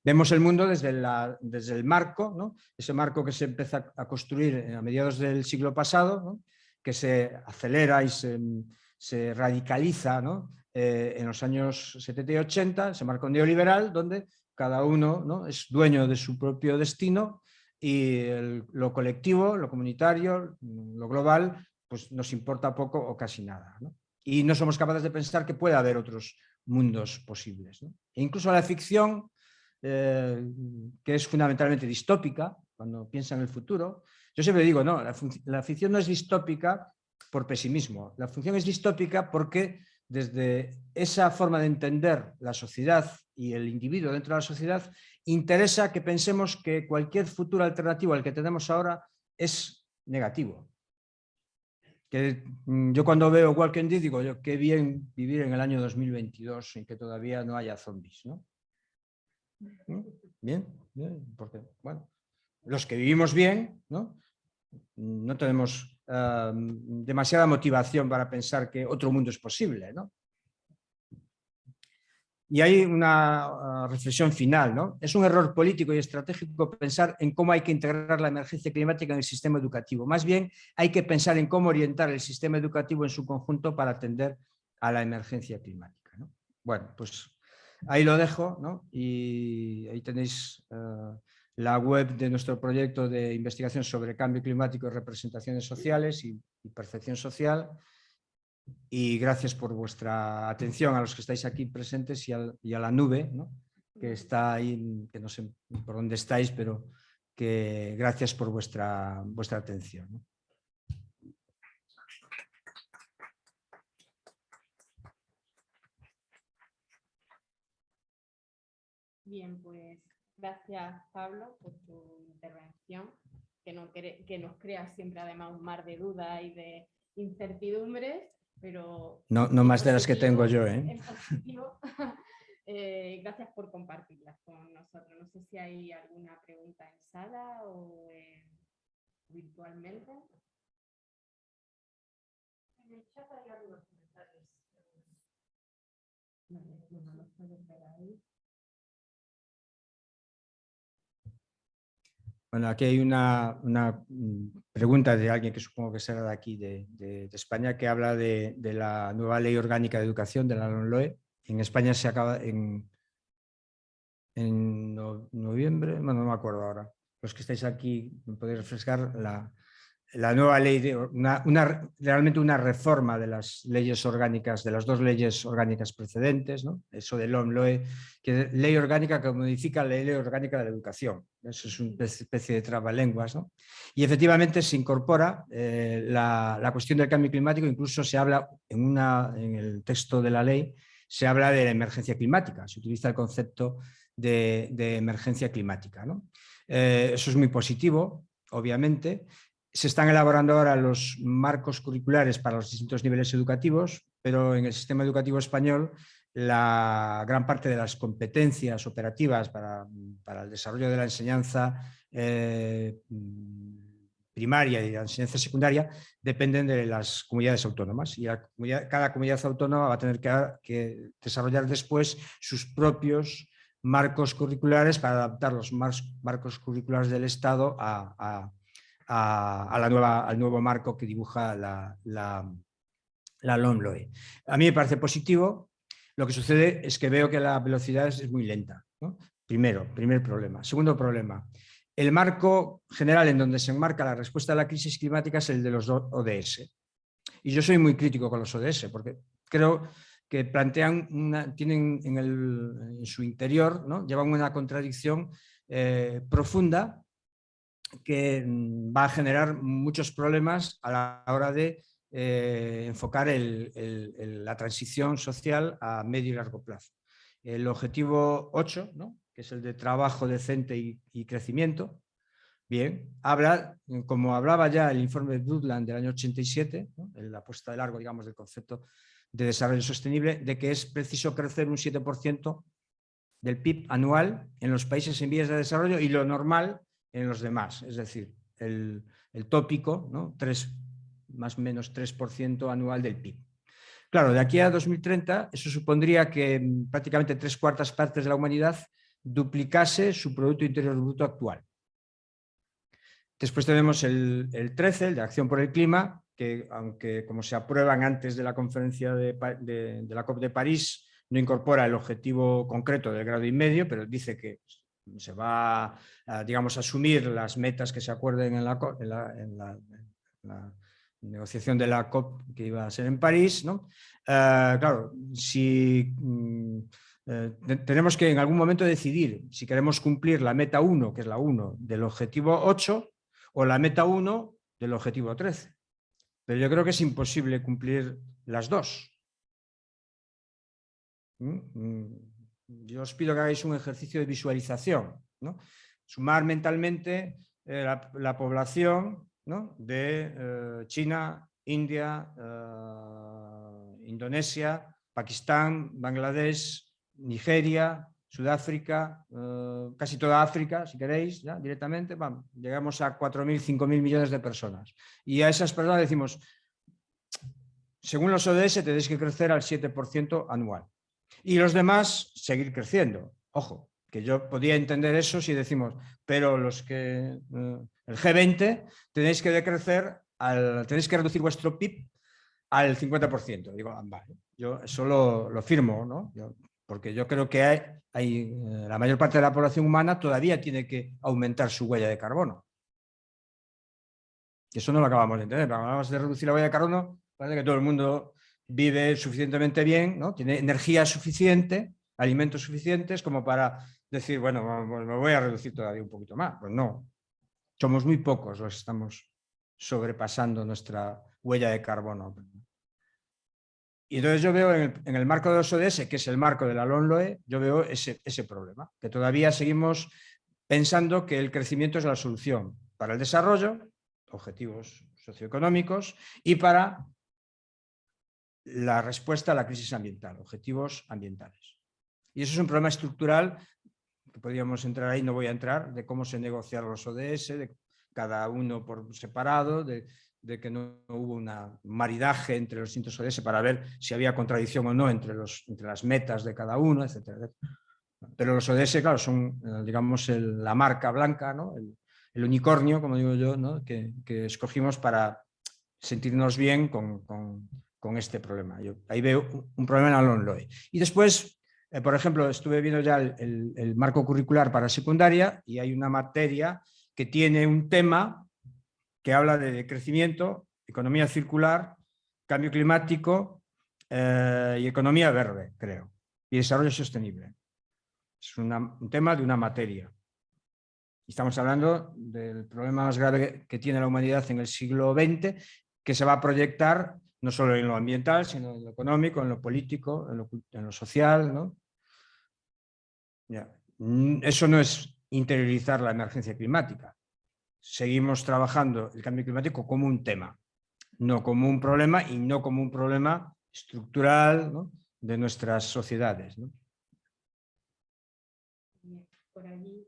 Vemos el mundo desde el marco, ¿no? Ese marco que se empieza a construir a mediados del siglo pasado, ¿no? Que se acelera y se radicaliza, ¿no? En los años 70 y 80, ese marco neoliberal donde cada uno, ¿no? Es dueño de su propio destino, y lo colectivo, lo comunitario, lo global, pues nos importa poco o casi nada, ¿no? y no somos capaces de pensar que puede haber otros mundos posibles, ¿no? E incluso la ficción, que es fundamentalmente distópica, cuando piensa en el futuro, yo siempre digo, no, la ficción no es distópica por pesimismo, la ficción es distópica porque desde esa forma de entender la sociedad y el individuo dentro de la sociedad, interesa que pensemos que cualquier futuro alternativo al que tenemos ahora es negativo. Que yo cuando veo Walking Dead digo, yo, qué bien vivir en el año 2022 en que todavía no haya zombies, ¿no? Bien, bien, porque, bueno, los que vivimos bien, ¿no? No tenemos demasiada motivación para pensar que otro mundo es posible, ¿no? Y hay una reflexión final, ¿no? Es un error político y estratégico pensar en cómo hay que integrar la emergencia climática en el sistema educativo. Más bien, hay que pensar en cómo orientar el sistema educativo en su conjunto para atender a la emergencia climática, ¿no? Bueno, pues ahí lo dejo, ¿no? Y ahí tenéis la web de nuestro proyecto de investigación sobre cambio climático y representaciones sociales y percepción social. Y gracias por vuestra atención a los que estáis aquí presentes y a la nube, ¿no? Que está ahí, que no sé por dónde estáis, pero que gracias por vuestra atención, ¿no? Bien, pues gracias, Pablo, por tu intervención, que nos crea siempre además un mar de dudas y de incertidumbres, pero no más de las que tengo yo, ¿eh? En positivo. Gracias por compartirlas con nosotros. No sé si hay alguna pregunta en sala o virtualmente. En el chat hay algunos comentarios. No los puedes ver ahí. Bueno, aquí hay una pregunta de alguien que supongo que será de aquí, de España, que habla de la nueva Ley Orgánica de Educación, de la LOMLOE. En España se acaba en noviembre, bueno, no me acuerdo ahora. Los que estáis aquí me podéis refrescar la nueva ley, realmente una reforma de las leyes orgánicas, de las dos leyes orgánicas precedentes, ¿no? Eso de LOMLOE, que es ley orgánica que modifica la ley orgánica de la educación. Eso es una especie de trabalenguas, ¿no? Y efectivamente se incorpora la cuestión del cambio climático, incluso se habla en el texto de la ley, se habla de la emergencia climática, se utiliza el concepto de emergencia climática, ¿no? Eso es muy positivo, obviamente. Se están elaborando ahora los marcos curriculares para los distintos niveles educativos, pero en el sistema educativo español la gran parte de las competencias operativas para el desarrollo de la enseñanza primaria y la enseñanza secundaria dependen de las comunidades autónomas, y cada comunidad autónoma va a tener que desarrollar después sus propios marcos curriculares para adaptar los marcos curriculares del Estado al nuevo marco que dibuja la LOMLOE. A mí me parece positivo. Lo que sucede es que veo que la velocidad es muy lenta, ¿no? Primer problema. Segundo problema, el marco general en donde se enmarca la respuesta a la crisis climática es el de los ODS. Y yo soy muy crítico con los ODS porque creo que tienen en su interior, ¿no? Llevan una contradicción profunda que va a generar muchos problemas a la hora de enfocar la transición social a medio y largo plazo. El objetivo 8, ¿no? Que es el de trabajo decente y crecimiento, bien, como hablaba ya el informe de Brundtland del año 87, ¿no? La puesta de largo, digamos, del concepto de desarrollo sostenible, de que es preciso crecer un 7% del PIB anual en los países en vías de desarrollo y lo normal en los demás, es decir, el tópico, ¿no? Más o menos 3% anual del PIB. Claro, de aquí a 2030 eso supondría que prácticamente 3/4 partes de la humanidad duplicase su Producto Interior Bruto actual. Después tenemos el 13, el de Acción por el Clima, que aunque como se aprueban antes de la conferencia de la COP de París, no incorpora el objetivo concreto del 1,5 grados, pero dice que se va a, digamos, asumir las metas que se acuerden en negociación de la COP que iba a ser en París, ¿no? Claro, si tenemos que en algún momento decidir si queremos cumplir la meta 1, que es la 1 del objetivo 8, o la meta 1 del objetivo 13. Pero yo creo que es imposible cumplir las dos. Yo os pido que hagáis un ejercicio de visualización, ¿no? Sumar mentalmente la población, ¿no? De China, India, Indonesia, Pakistán, Bangladesh, Nigeria, Sudáfrica, casi toda África, si queréis, ¿ya? Directamente, vamos, llegamos a 4.000, 5.000 millones de personas. Y a esas personas decimos, según los ODS, tenéis que crecer al 7% anual. Y los demás, seguir creciendo. Ojo, que yo podía entender eso si decimos, pero los que el G20 tenéis que decrecer, tenéis que reducir vuestro PIB al 50%. Digo, vale, yo eso lo firmo, ¿no? Porque yo creo que la mayor parte de la población humana todavía tiene que aumentar su huella de carbono. Y eso no lo acabamos de entender. Cuando hablamos de reducir la huella de carbono, parece que todo el mundo vive suficientemente bien, ¿no? Tiene energía suficiente, alimentos suficientes como para decir, bueno, me voy a reducir todavía un poquito más. Pues no, somos muy pocos los que estamos sobrepasando nuestra huella de carbono. Y entonces yo veo en el marco de los ODS, que es el marco de la LOMLOE, yo veo ese problema, que todavía seguimos pensando que el crecimiento es la solución para el desarrollo, objetivos socioeconómicos, y para la respuesta a la crisis ambiental, objetivos ambientales. Y eso es un problema estructural, que podríamos entrar ahí, no voy a entrar, de cómo se negociaron los ODS, de cada uno por separado, de que no hubo un maridaje entre los distintos ODS para ver si había contradicción o no entre las metas de cada uno, etcétera. Pero los ODS, claro, son, digamos, la marca blanca, ¿no? El unicornio, como digo yo, ¿no? que escogimos para sentirnos bien con este problema. Yo ahí veo un problema en la LOMLOE. Y después, por ejemplo, estuve viendo ya el marco curricular para secundaria y hay una materia que tiene un tema que habla de crecimiento, economía circular, cambio climático y economía verde, creo, y desarrollo sostenible. Es un tema de una materia. Estamos hablando del problema más grave que tiene la humanidad en el siglo XX, que se va a proyectar no solo en lo ambiental, sino en lo económico, en lo político, en lo social, ¿no? Ya. Eso no es interiorizar la emergencia climática. Seguimos trabajando el cambio climático como un tema, no como un problema y no como un problema estructural, ¿no? De nuestras sociedades, ¿no? Por allí,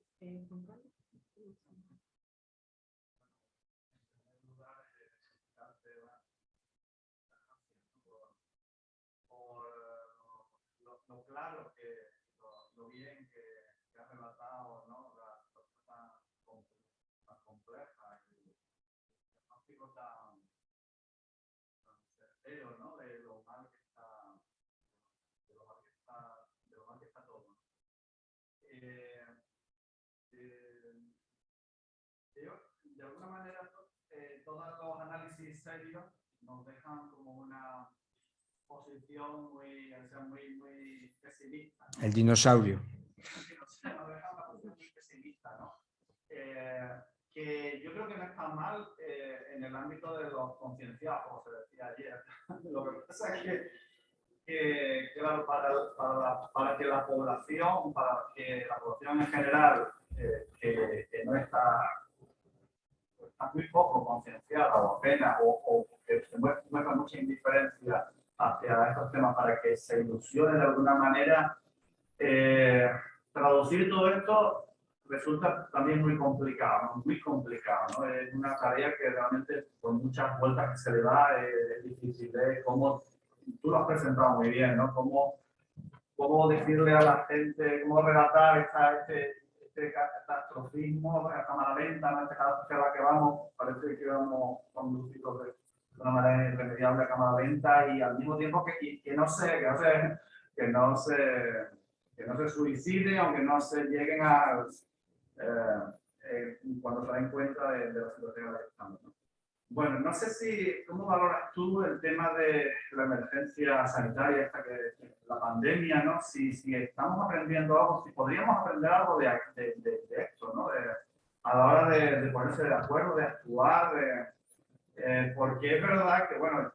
lo claro lo bien que ha relatado, ¿no? La situación tan compleja y el diagnóstico tan certero, ¿no? De lo mal que está, de lo mal que está todo. De alguna manera, todos los análisis serios nos dejan como una posición muy pesimista, ¿no? El dinosaurio. Nos deja una posición muy pesimista, ¿no? Que yo creo que no está mal en el ámbito de los concienciados, como se decía ayer. Lo que pasa es que claro, para que la población en general, que no está muy poco concienciada o apenas, o que se muestra mucha indiferencia hacia estos temas, para que se ilusione de alguna manera, traducir todo esto resulta también muy complicado, ¿no? Muy complicado, ¿no? Es una tarea que realmente, con muchas vueltas que se le da, es difícil. Cómo, tú lo has presentado muy bien, ¿no? Cómo decirle a la gente, cómo relatar este catastrofismo, la cámara lenta, ¿no? Esta catástrofe a la que vamos, parece que vamos conducidos de una manera irremediable a cámara lenta, y al mismo tiempo que no se suicide, aunque no se lleguen a cuando se den cuenta de la situación en la que estamos, ¿no? Bueno, no sé si, ¿cómo valoras tú el tema de la emergencia sanitaria, la pandemia, ¿no? Si estamos aprendiendo algo, si podríamos aprender algo de esto, ¿no? A la hora de ponerse de acuerdo, de actuar, porque es verdad que, bueno,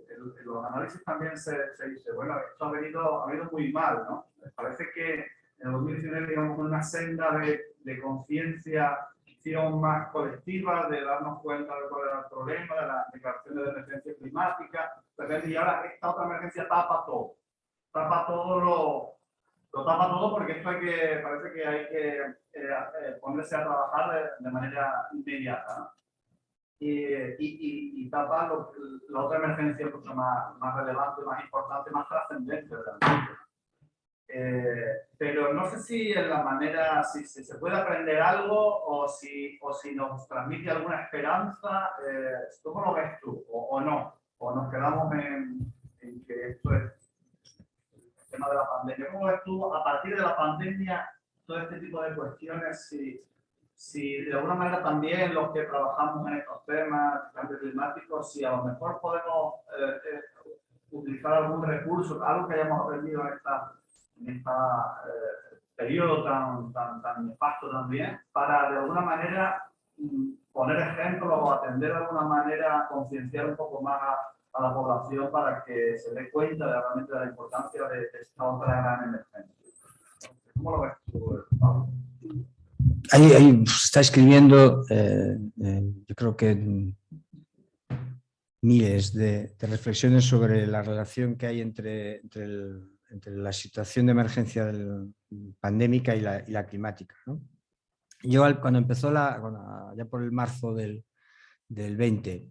en los análisis también se dice, bueno, esto ha venido muy mal, ¿no? Me parece que en el 2019, digamos, una senda de conciencia más colectiva, de darnos cuenta de cuál era el problema, de las declaraciones de emergencia climática, y ahora esta otra emergencia tapa todo lo tapa todo, porque esto parece que hay que ponerse a trabajar de manera inmediata, ¿no? Y tapa la otra emergencia mucho más relevante, más importante, más trascendente realmente. Pero no sé si en la manera, si se puede aprender algo o si nos transmite alguna esperanza. ¿Cómo lo ves tú? ¿O no? ¿O nos quedamos en que esto es el tema de la pandemia? ¿Cómo ves tú a partir de la pandemia todo este tipo de cuestiones? Si de alguna manera también los que trabajamos en estos temas, cambios climáticos, si a lo mejor podemos utilizar algún recurso, algo que hayamos aprendido en este periodo tan nefasto también, para de alguna manera poner ejemplos o atender de alguna manera, concienciar un poco más a la población para que se dé cuenta realmente de la importancia de esta otra gran emergencia. ¿Cómo lo ves tú, Pablo? Ahí está escribiendo, yo creo que miles de reflexiones sobre la relación que hay entre la situación de emergencia pandémica y la climática, ¿no? Yo cuando empezó ya por el marzo del 20,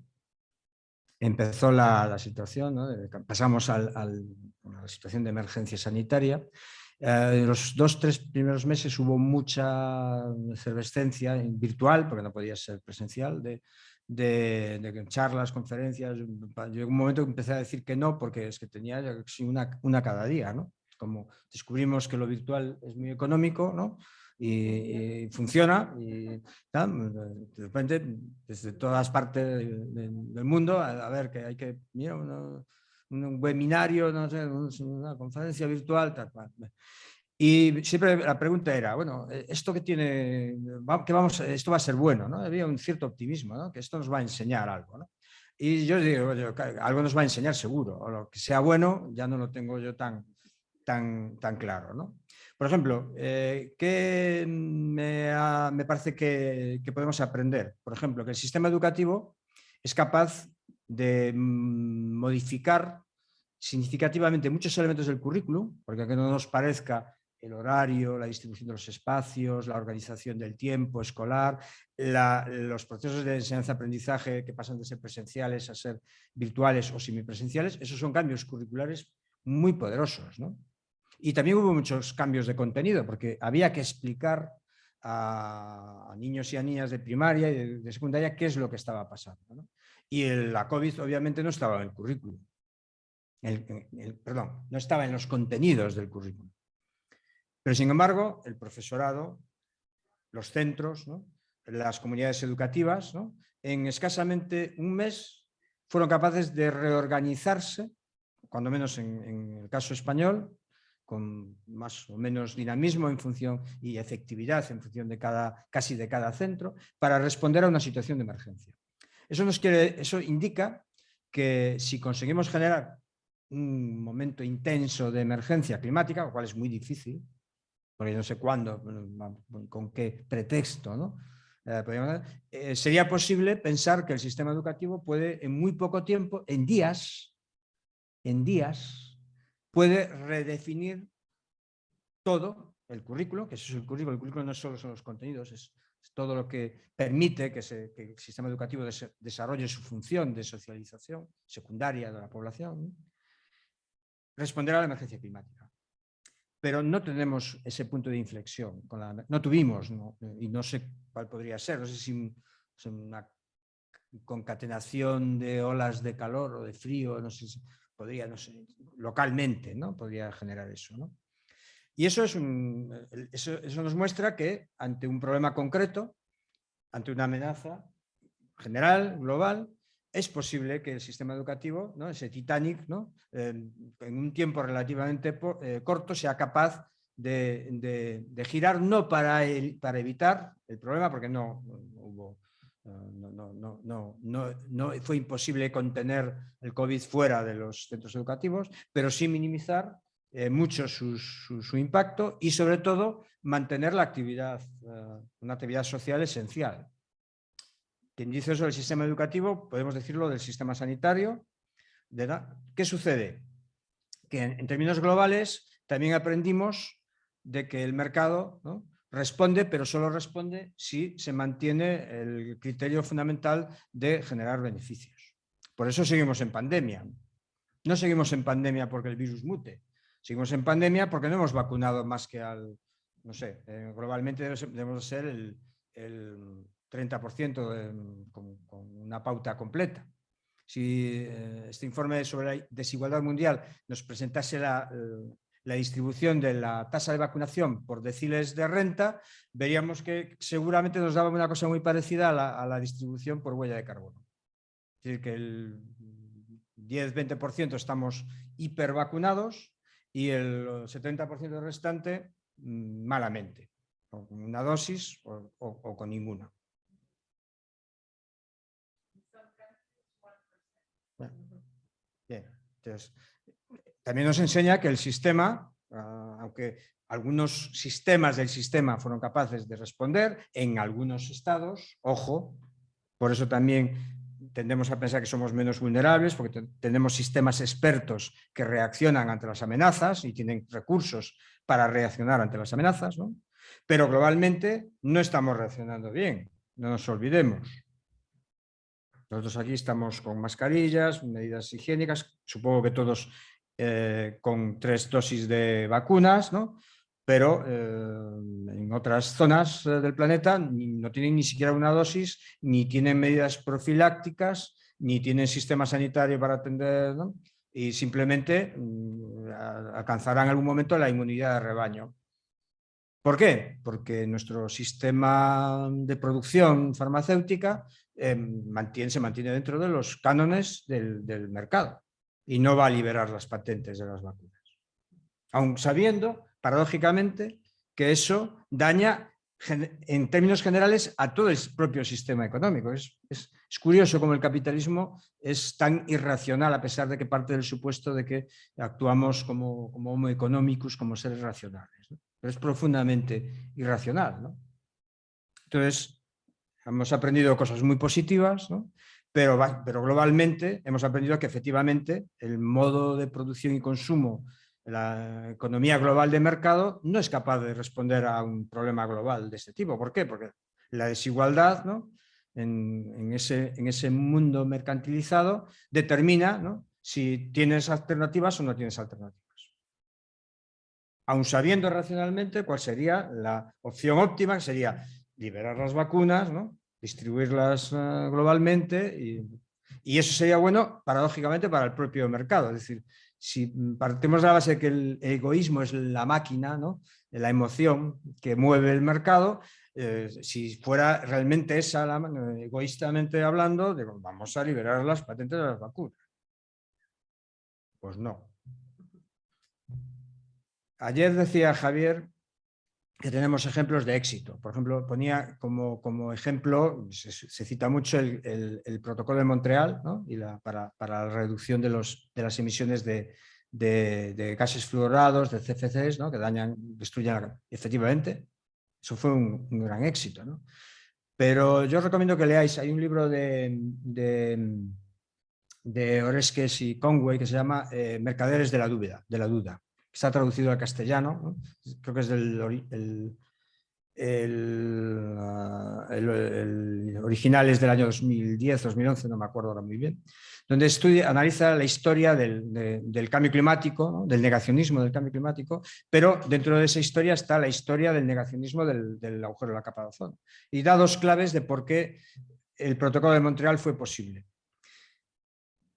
empezó la situación, ¿no? Pasamos a la situación de emergencia sanitaria. Los 2-3 primeros meses hubo mucha efervescencia virtual, porque no podía ser presencial, de charlas, conferencias. Llegó un momento que empecé a decir que no, porque es que tenía una cada día, ¿no? Como descubrimos que lo virtual es muy económico, ¿no? Y funciona, y de repente desde todas partes del mundo a ver que hay que, mira, un webinario, no sé, una conferencia virtual, tal cual. Y siempre la pregunta era, bueno, esto que tiene, esto va a ser bueno, ¿no? Había un cierto optimismo, ¿no? Que esto nos va a enseñar algo, ¿no? Y yo digo, algo nos va a enseñar seguro, o lo que sea bueno ya no lo tengo yo tan claro, ¿no? Por ejemplo, ¿qué me parece que podemos aprender? Por ejemplo, que el sistema educativo es capaz de modificar significativamente muchos elementos del currículum, porque aunque no nos parezca, el horario, la distribución de los espacios, la organización del tiempo escolar, los procesos de enseñanza-aprendizaje que pasan de ser presenciales a ser virtuales o semipresenciales, esos son cambios curriculares muy poderosos, ¿no? Y también hubo muchos cambios de contenido, porque había que explicar a niños y a niñas de primaria y de secundaria qué es lo que estaba pasando, ¿no? Y la COVID obviamente no estaba en el currículum. Perdón, no estaba en los contenidos del currículum. Pero sin embargo, el profesorado, los centros, ¿no? Las comunidades educativas, ¿no? En escasamente un mes fueron capaces de reorganizarse, cuando menos en el caso español, con más o menos dinamismo en función y efectividad en función de casi de cada centro, para responder a una situación de emergencia. Eso indica que si conseguimos generar un momento intenso de emergencia climática, lo cual es muy difícil, porque no sé cuándo, con qué pretexto, ¿no? Sería posible pensar que el sistema educativo puede en muy poco tiempo, en días, puede redefinir todo el currículo, que eso es el currículo no solo son los contenidos, es todo lo que permite que el sistema educativo desarrolle su función de socialización secundaria de la población, ¿no? Responder a la emergencia climática. Pero no tenemos ese punto de inflexión, no tuvimos, ¿no? Y no sé cuál podría ser, no sé si una concatenación de olas de calor o de frío, no sé si podría, no sé, localmente, ¿no? Podría generar eso, ¿no? Y eso nos muestra que ante un problema concreto, ante una amenaza general, global, es posible que el sistema educativo, ¿no?, ese Titanic, ¿no?, en un tiempo relativamente corto sea capaz de girar, no para evitar el problema, porque no fue imposible contener el COVID fuera de los centros educativos, pero sí minimizar mucho su impacto y sobre todo mantener la actividad, una actividad social esencial. Quien dice eso del sistema educativo, podemos decirlo del sistema sanitario. ¿Qué sucede? Que en términos globales también aprendimos de que el mercado, ¿no?, responde, pero solo responde si se mantiene el criterio fundamental de generar beneficios. Por eso seguimos en pandemia. No seguimos en pandemia porque el virus mute. Seguimos en pandemia porque no hemos vacunado más que no sé, globalmente debemos ser el 30% con una pauta completa. Si este informe sobre la desigualdad mundial nos presentase la distribución de la tasa de vacunación por deciles de renta, veríamos que seguramente nos daba una cosa muy parecida a la distribución por huella de carbono. Es decir, que el 10-20% estamos hipervacunados y el 70% restante malamente, o con una dosis o con ninguna. Bien, entonces, también nos enseña que el sistema, aunque algunos sistemas del sistema fueron capaces de responder, en algunos estados, ojo, por eso también tendemos a pensar que somos menos vulnerables, porque tenemos sistemas expertos que reaccionan ante las amenazas y tienen recursos para reaccionar ante las amenazas, ¿no? Pero globalmente no estamos reaccionando bien, no nos olvidemos. Nosotros aquí estamos con mascarillas, medidas higiénicas, supongo que todos con 3 dosis de vacunas, ¿no? Pero en otras zonas del planeta no tienen ni siquiera una dosis, ni tienen medidas profilácticas, ni tienen sistema sanitario para atender, ¿no? Y simplemente alcanzarán en algún momento la inmunidad de rebaño. ¿Por qué? Porque nuestro sistema de producción farmacéutica se mantiene dentro de los cánones del mercado y no va a liberar las patentes de las vacunas. Aun sabiendo, paradójicamente, que eso daña en términos generales a todo el propio sistema económico. Es curioso cómo el capitalismo es tan irracional, a pesar de que parte del supuesto de que actuamos como homo economicus, como seres racionales, ¿no? Pero es profundamente irracional, ¿no? Entonces, hemos aprendido cosas muy positivas, ¿no? Pero globalmente hemos aprendido que efectivamente el modo de producción y consumo, la economía global de mercado, no es capaz de responder a un problema global de este tipo. ¿Por qué? Porque la desigualdad, ¿no?, en ese mundo mercantilizado determina, ¿no?, si tienes alternativas o no tienes alternativas. Aun sabiendo racionalmente cuál sería la opción óptima, que sería liberar las vacunas, ¿no?, distribuirlas globalmente y eso sería bueno, paradójicamente, para el propio mercado. Es decir, si partimos de la base de que el egoísmo es la máquina, ¿no?, la emoción que mueve el mercado, si fuera realmente esa, egoístamente hablando, digo, vamos a liberar las patentes de las vacunas. Pues no. Ayer decía Javier que tenemos ejemplos de éxito. Por ejemplo, ponía como ejemplo, se cita mucho el protocolo de Montreal, ¿no?, y para la reducción de las emisiones de gases fluorados, de CFCs, ¿no?, que destruyen efectivamente. Eso fue un gran éxito, ¿no? Pero yo recomiendo que leáis, hay un libro de Oreskes y Conway que se llama Mercaderes de la duda. Está traducido al castellano, ¿no? Creo que es el original es del año 2010, 2011, no me acuerdo ahora muy bien, donde analiza la historia del cambio climático, ¿no?, del negacionismo del cambio climático, pero dentro de esa historia está la historia del negacionismo del agujero de la capa de ozono. Y da 2 claves de por qué el protocolo de Montreal fue posible.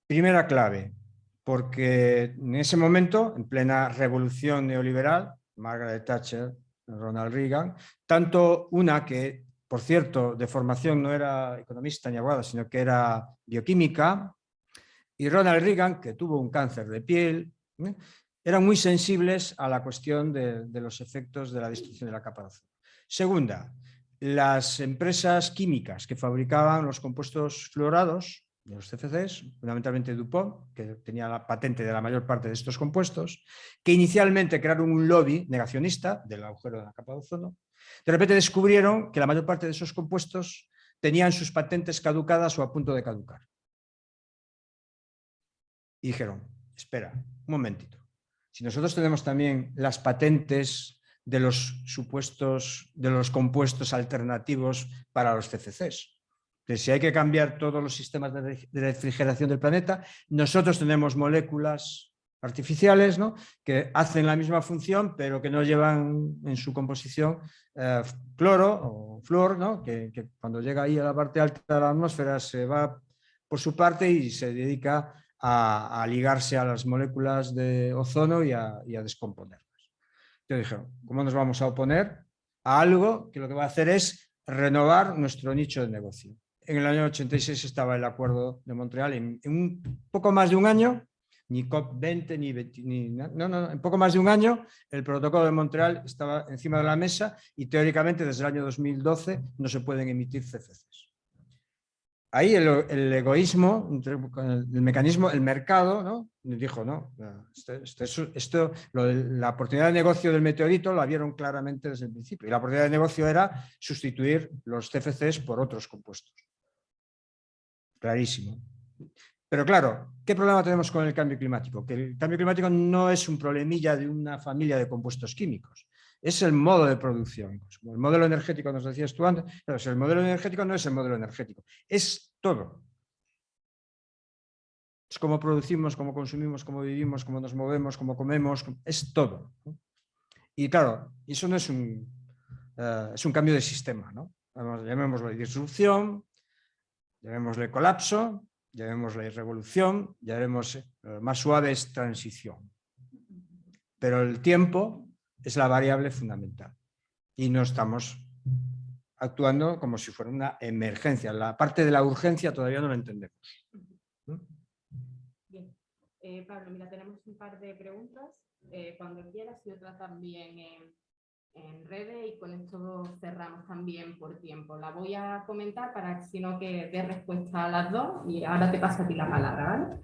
Primera clave, porque en ese momento, en plena revolución neoliberal, Margaret Thatcher, Ronald Reagan, tanto una que por cierto, de formación no era economista ni abogada, sino que era bioquímica, y Ronald Reagan, que tuvo un cáncer de piel, eran muy sensibles a la cuestión de los efectos de la destrucción de la capa de ozono. Segunda, las empresas químicas que fabricaban los compuestos fluorados, de los CFCs, fundamentalmente DuPont, que tenía la patente de la mayor parte de estos compuestos, que inicialmente crearon un lobby negacionista del agujero de la capa de ozono, de repente descubrieron que la mayor parte de esos compuestos tenían sus patentes caducadas o a punto de caducar. Y dijeron, espera, un momentito, si nosotros tenemos también las patentes de los compuestos alternativos para los CFCs, si hay que cambiar todos los sistemas de refrigeración del planeta, nosotros tenemos moléculas artificiales, ¿no?, que hacen la misma función, pero que no llevan en su composición cloro o flúor, ¿no?, que cuando llega ahí a la parte alta de la atmósfera se va por su parte y se dedica a ligarse a las moléculas de ozono y a descomponerlas. Entonces dijeron, ¿cómo nos vamos a oponer a algo que lo que va a hacer es renovar nuestro nicho de negocio? En el año 86 estaba el Acuerdo de Montreal. En un poco más de un año, ni COP20, en poco más de un año, el Protocolo de Montreal estaba encima de la mesa y teóricamente desde el año 2012 no se pueden emitir CFCs. Ahí el egoísmo, el mecanismo, el mercado, ¿no?, dijo, no, la oportunidad de negocio del meteorito la vieron claramente desde el principio. Y la oportunidad de negocio era sustituir los CFCs por otros compuestos. Clarísimo. Pero claro, ¿qué problema tenemos con el cambio climático? Que el cambio climático no es un problemilla de una familia de compuestos químicos, es el modo de producción. Como el modelo energético nos decías tú antes, pero el modelo energético no es el modelo energético, es todo. Es cómo producimos, cómo consumimos, cómo vivimos, cómo nos movemos, cómo comemos, es todo. Y claro, eso no es es un cambio de sistema, ¿no? Llamémoslo disrupción, llamémosle colapso, llamémosle revolución, llamémosle más suave es transición. Pero el tiempo es la variable fundamental y no estamos actuando como si fuera una emergencia. La parte de la urgencia todavía no la entendemos. Bien. Pablo, mira, tenemos un par de preguntas, cuando quieras, y otras también en redes, y con esto cerramos también por tiempo. La voy a comentar para sino que dé respuesta a las dos y ahora te paso a ti la palabra, ¿vale?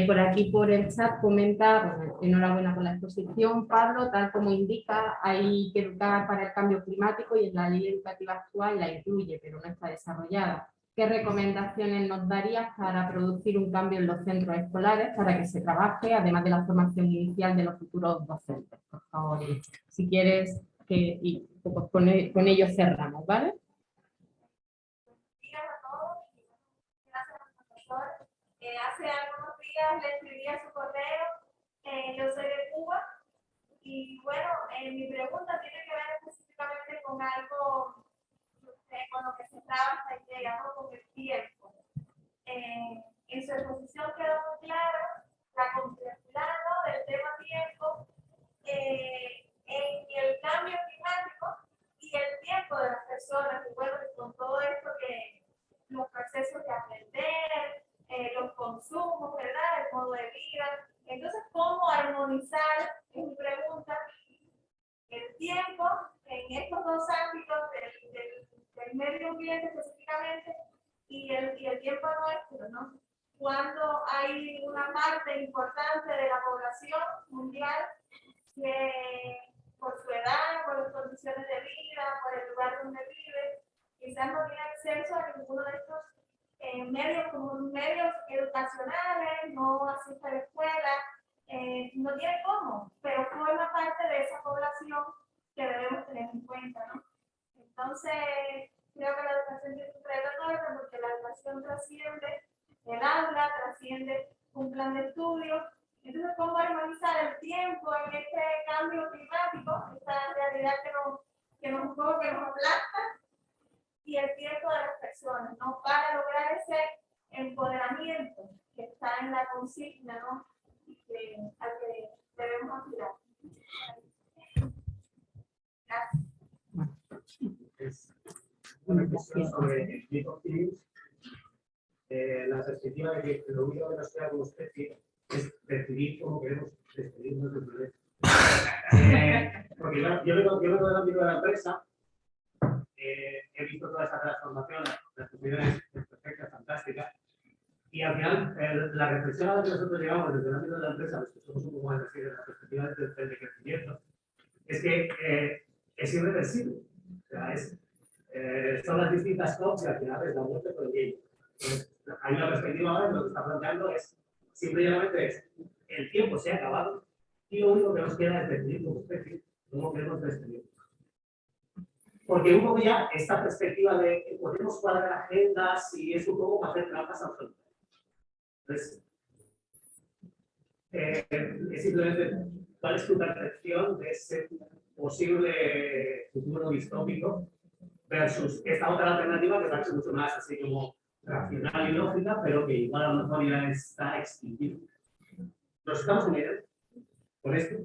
Por aquí por el chat comenta, bueno, enhorabuena por la exposición, Pablo, tal como indica, hay que educar para el cambio climático y en la ley educativa actual la incluye, pero no está desarrollada. ¿Qué recomendaciones nos darías para producir un cambio en los centros escolares para que se trabaje, además de la formación inicial de los futuros docentes? Por favor, si quieres, y pues con ello cerramos, ¿vale? Días a todos, gracias al profesor. Hace algunos días le escribí a su correo, yo soy de Cuba, y bueno, mi pregunta tiene que ver específicamente con algo con lo que se estaba llegando con el tiempo. En su exposición quedó muy claro la complejidad, ¿no?, del tema tiempo en el cambio climático y el tiempo de las personas, y bueno, con todo esto que los procesos de aprender, los consumos, ¿verdad?, el modo de vida. Entonces, ¿cómo armonizar, es mi pregunta, el tiempo en estos dos ámbitos del medio ambiente específicamente y el tiempo nuestro, ¿no? Cuando hay una parte importante de la población mundial que por su edad, por las condiciones de vida, por el lugar donde vive, quizás no tiene acceso a ninguno de estos medios como medios educacionales, no asiste a la escuela, no tiene cómo, pero forma parte de esa población que debemos tener en cuenta, ¿no? Entonces, creo que la educación tiene un retorno porque la educación trasciende el aula, trasciende un plan de estudio. Entonces, ¿cómo armonizar el tiempo en este cambio climático, esta realidad que nos aplasta, y el tiempo de las personas, ¿no?, para lograr ese empoderamiento que está en la consigna, ¿no?, al que debemos aspirar? Gracias. una reflexión sobre el Cliff Optimism, la perspectiva de que lo único que nos queda como especie es decidir cómo queremos despedirnos del planeta. Porque yo vengo del ámbito de la empresa, he visto toda esa transformación, las posibilidades perfectas, fantásticas, y al final la reflexión a la que nosotros llegamos desde el ámbito de la empresa, los que somos un poco más decir, de la perspectiva del crecimiento, es que es irreversible. O sea, son las distintas COPs y al final es la muerte por el game. Entonces, hay una perspectiva ahora que lo que está planteando es, simplemente el tiempo se ha acabado y lo único que nos queda es decidir como especie cómo queremos despedir. Porque un poco ya esta perspectiva de que podemos cuadrar agendas y es un poco para hacer trampas absolutas. Entonces, es simplemente cuál es tu percepción de ese posible futuro distópico versus esta otra alternativa que parece mucho más así como racional y lógica, pero que igual a lo mejor ya está extinguida. ¿Nos estamos uniendo con esto?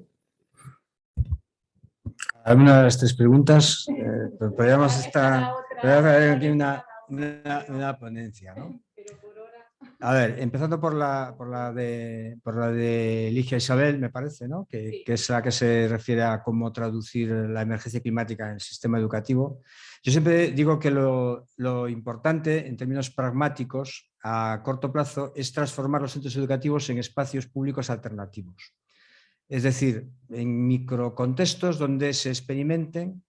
Alguna de las tres preguntas, podríamos estar aquí una ponencia, ¿no? A ver, empezando por la de Ligia Isabel, me parece, ¿no? Que es la que se refiere a cómo traducir la emergencia climática en el sistema educativo. Yo siempre digo que lo importante, en términos pragmáticos, a corto plazo, es transformar los centros educativos en espacios públicos alternativos. Es decir, en microcontextos donde se experimenten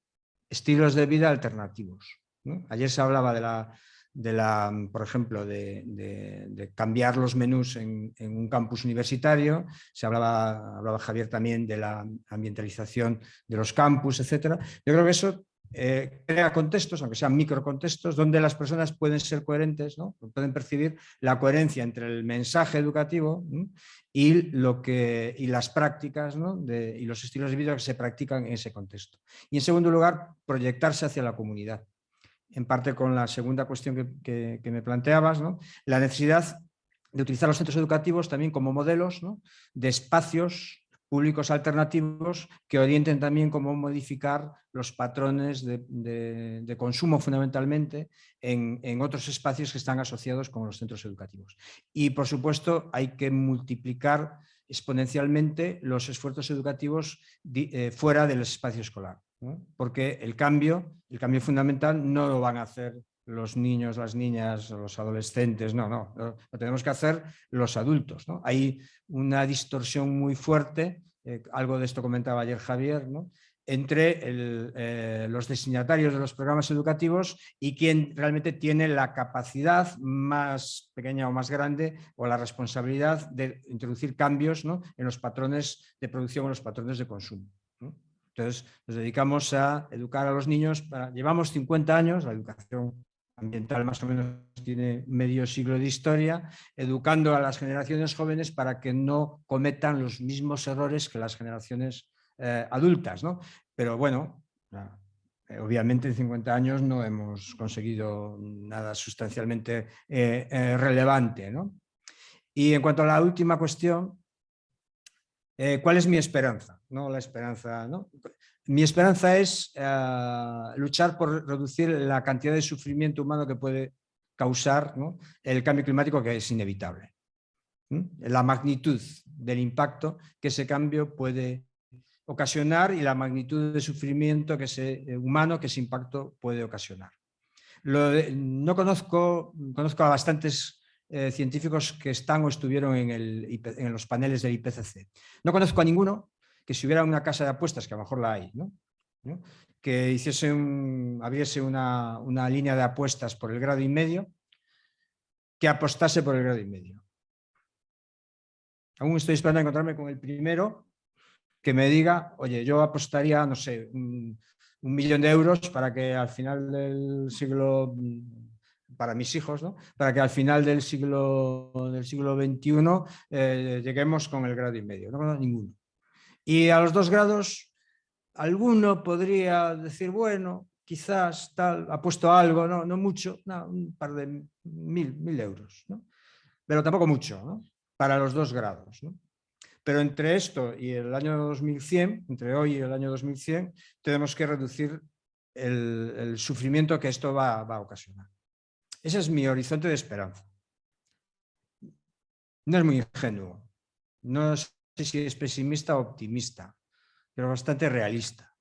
estilos de vida alternativos, ¿no? Ayer se hablaba por ejemplo, de cambiar los menús en un campus universitario, hablaba Javier también de la ambientalización de los campus, etc. Yo creo que eso crea contextos, aunque sean microcontextos, donde las personas pueden ser coherentes, ¿no? Pueden percibir la coherencia entre el mensaje educativo, ¿no? y las prácticas, ¿no? y los estilos de vida que se practican en ese contexto. Y en segundo lugar, proyectarse hacia la comunidad. En parte con la segunda cuestión que me planteabas, ¿no? La necesidad de utilizar los centros educativos también como modelos, ¿no? de espacios públicos alternativos que orienten también cómo modificar los patrones de consumo fundamentalmente en otros espacios que están asociados con los centros educativos. Y por supuesto hay que multiplicar exponencialmente los esfuerzos educativos fuera del espacio escolar, ¿no? Porque el cambio fundamental no lo van a hacer los niños, las niñas, los adolescentes, no, lo tenemos que hacer los adultos, ¿no? Hay una distorsión muy fuerte, algo de esto comentaba ayer Javier, ¿no? Entre los destinatarios de los programas educativos y quien realmente tiene la capacidad más pequeña o más grande o la responsabilidad de introducir cambios, ¿no? en los patrones de producción o los patrones de consumo, ¿no? Entonces nos dedicamos a educar a los niños, llevamos 50 años, la educación ambiental más o menos tiene medio siglo de historia, educando a las generaciones jóvenes para que no cometan los mismos errores que las generaciones adultas, ¿no? Pero bueno, obviamente en 50 años no hemos conseguido nada sustancialmente relevante, ¿no? Y en cuanto a la última cuestión, ¿cuál es mi esperanza? ¿No? La esperanza, ¿no? Mi esperanza es luchar por reducir la cantidad de sufrimiento humano que puede causar, ¿no? el cambio climático, que es inevitable. La magnitud del impacto que ese cambio puede ocasionar y la magnitud de sufrimiento humano que ese impacto puede ocasionar. No conozco a bastantes científicos que están o estuvieron en los paneles del IPCC. No conozco a ninguno que si hubiera una casa de apuestas, que a lo mejor la hay, ¿no? Que abriese una línea de apuestas por el 1,5 grados, que apostase por el 1,5 grados. Aún estoy esperando a encontrarme con el primero que me diga, oye, yo apostaría, no sé, 1.000.000 de euros para que al final del siglo, para mis hijos, ¿no? Para que al final del siglo XXI lleguemos con el 1,5 grados. No conozco ninguno. Y a los 2 grados, alguno podría decir, bueno, quizás tal, apuesto algo, no mucho, un par de 1.000 euros, ¿no? Pero tampoco mucho, ¿no? Para los 2 grados, ¿no? Pero entre esto y el año 2100, entre hoy y el año 2100, tenemos que reducir el sufrimiento que esto va a ocasionar. Ese es mi horizonte de esperanza. No es muy ingenuo, no sé si es pesimista o optimista, pero bastante realista.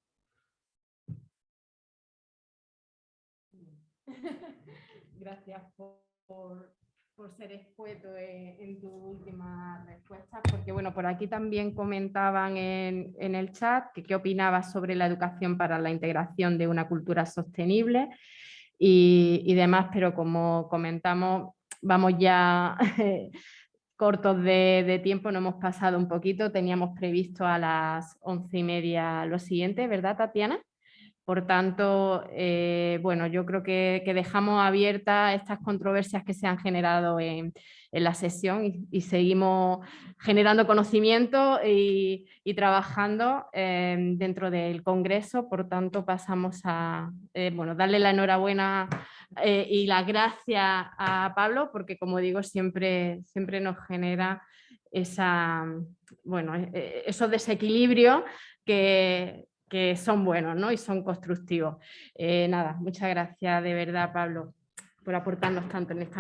Gracias por ser escueto en tu última respuesta, porque bueno, por aquí también comentaban en el chat que qué opinabas sobre la educación para la integración de una cultura sostenible y demás, pero como comentamos, vamos ya cortos de tiempo, no hemos pasado un poquito, teníamos previsto a las 11:30 lo siguiente, ¿verdad, Tatiana? Por tanto, bueno, yo creo que dejamos abiertas estas controversias que se han generado en la sesión y seguimos generando conocimiento y trabajando dentro del Congreso. Por tanto, pasamos a bueno, darle la enhorabuena y las gracias a Pablo, porque como digo, siempre nos genera bueno, esos desequilibrios que son buenos, ¿no? Y son constructivos. Nada, muchas gracias de verdad, Pablo, por aportarnos tanto en esta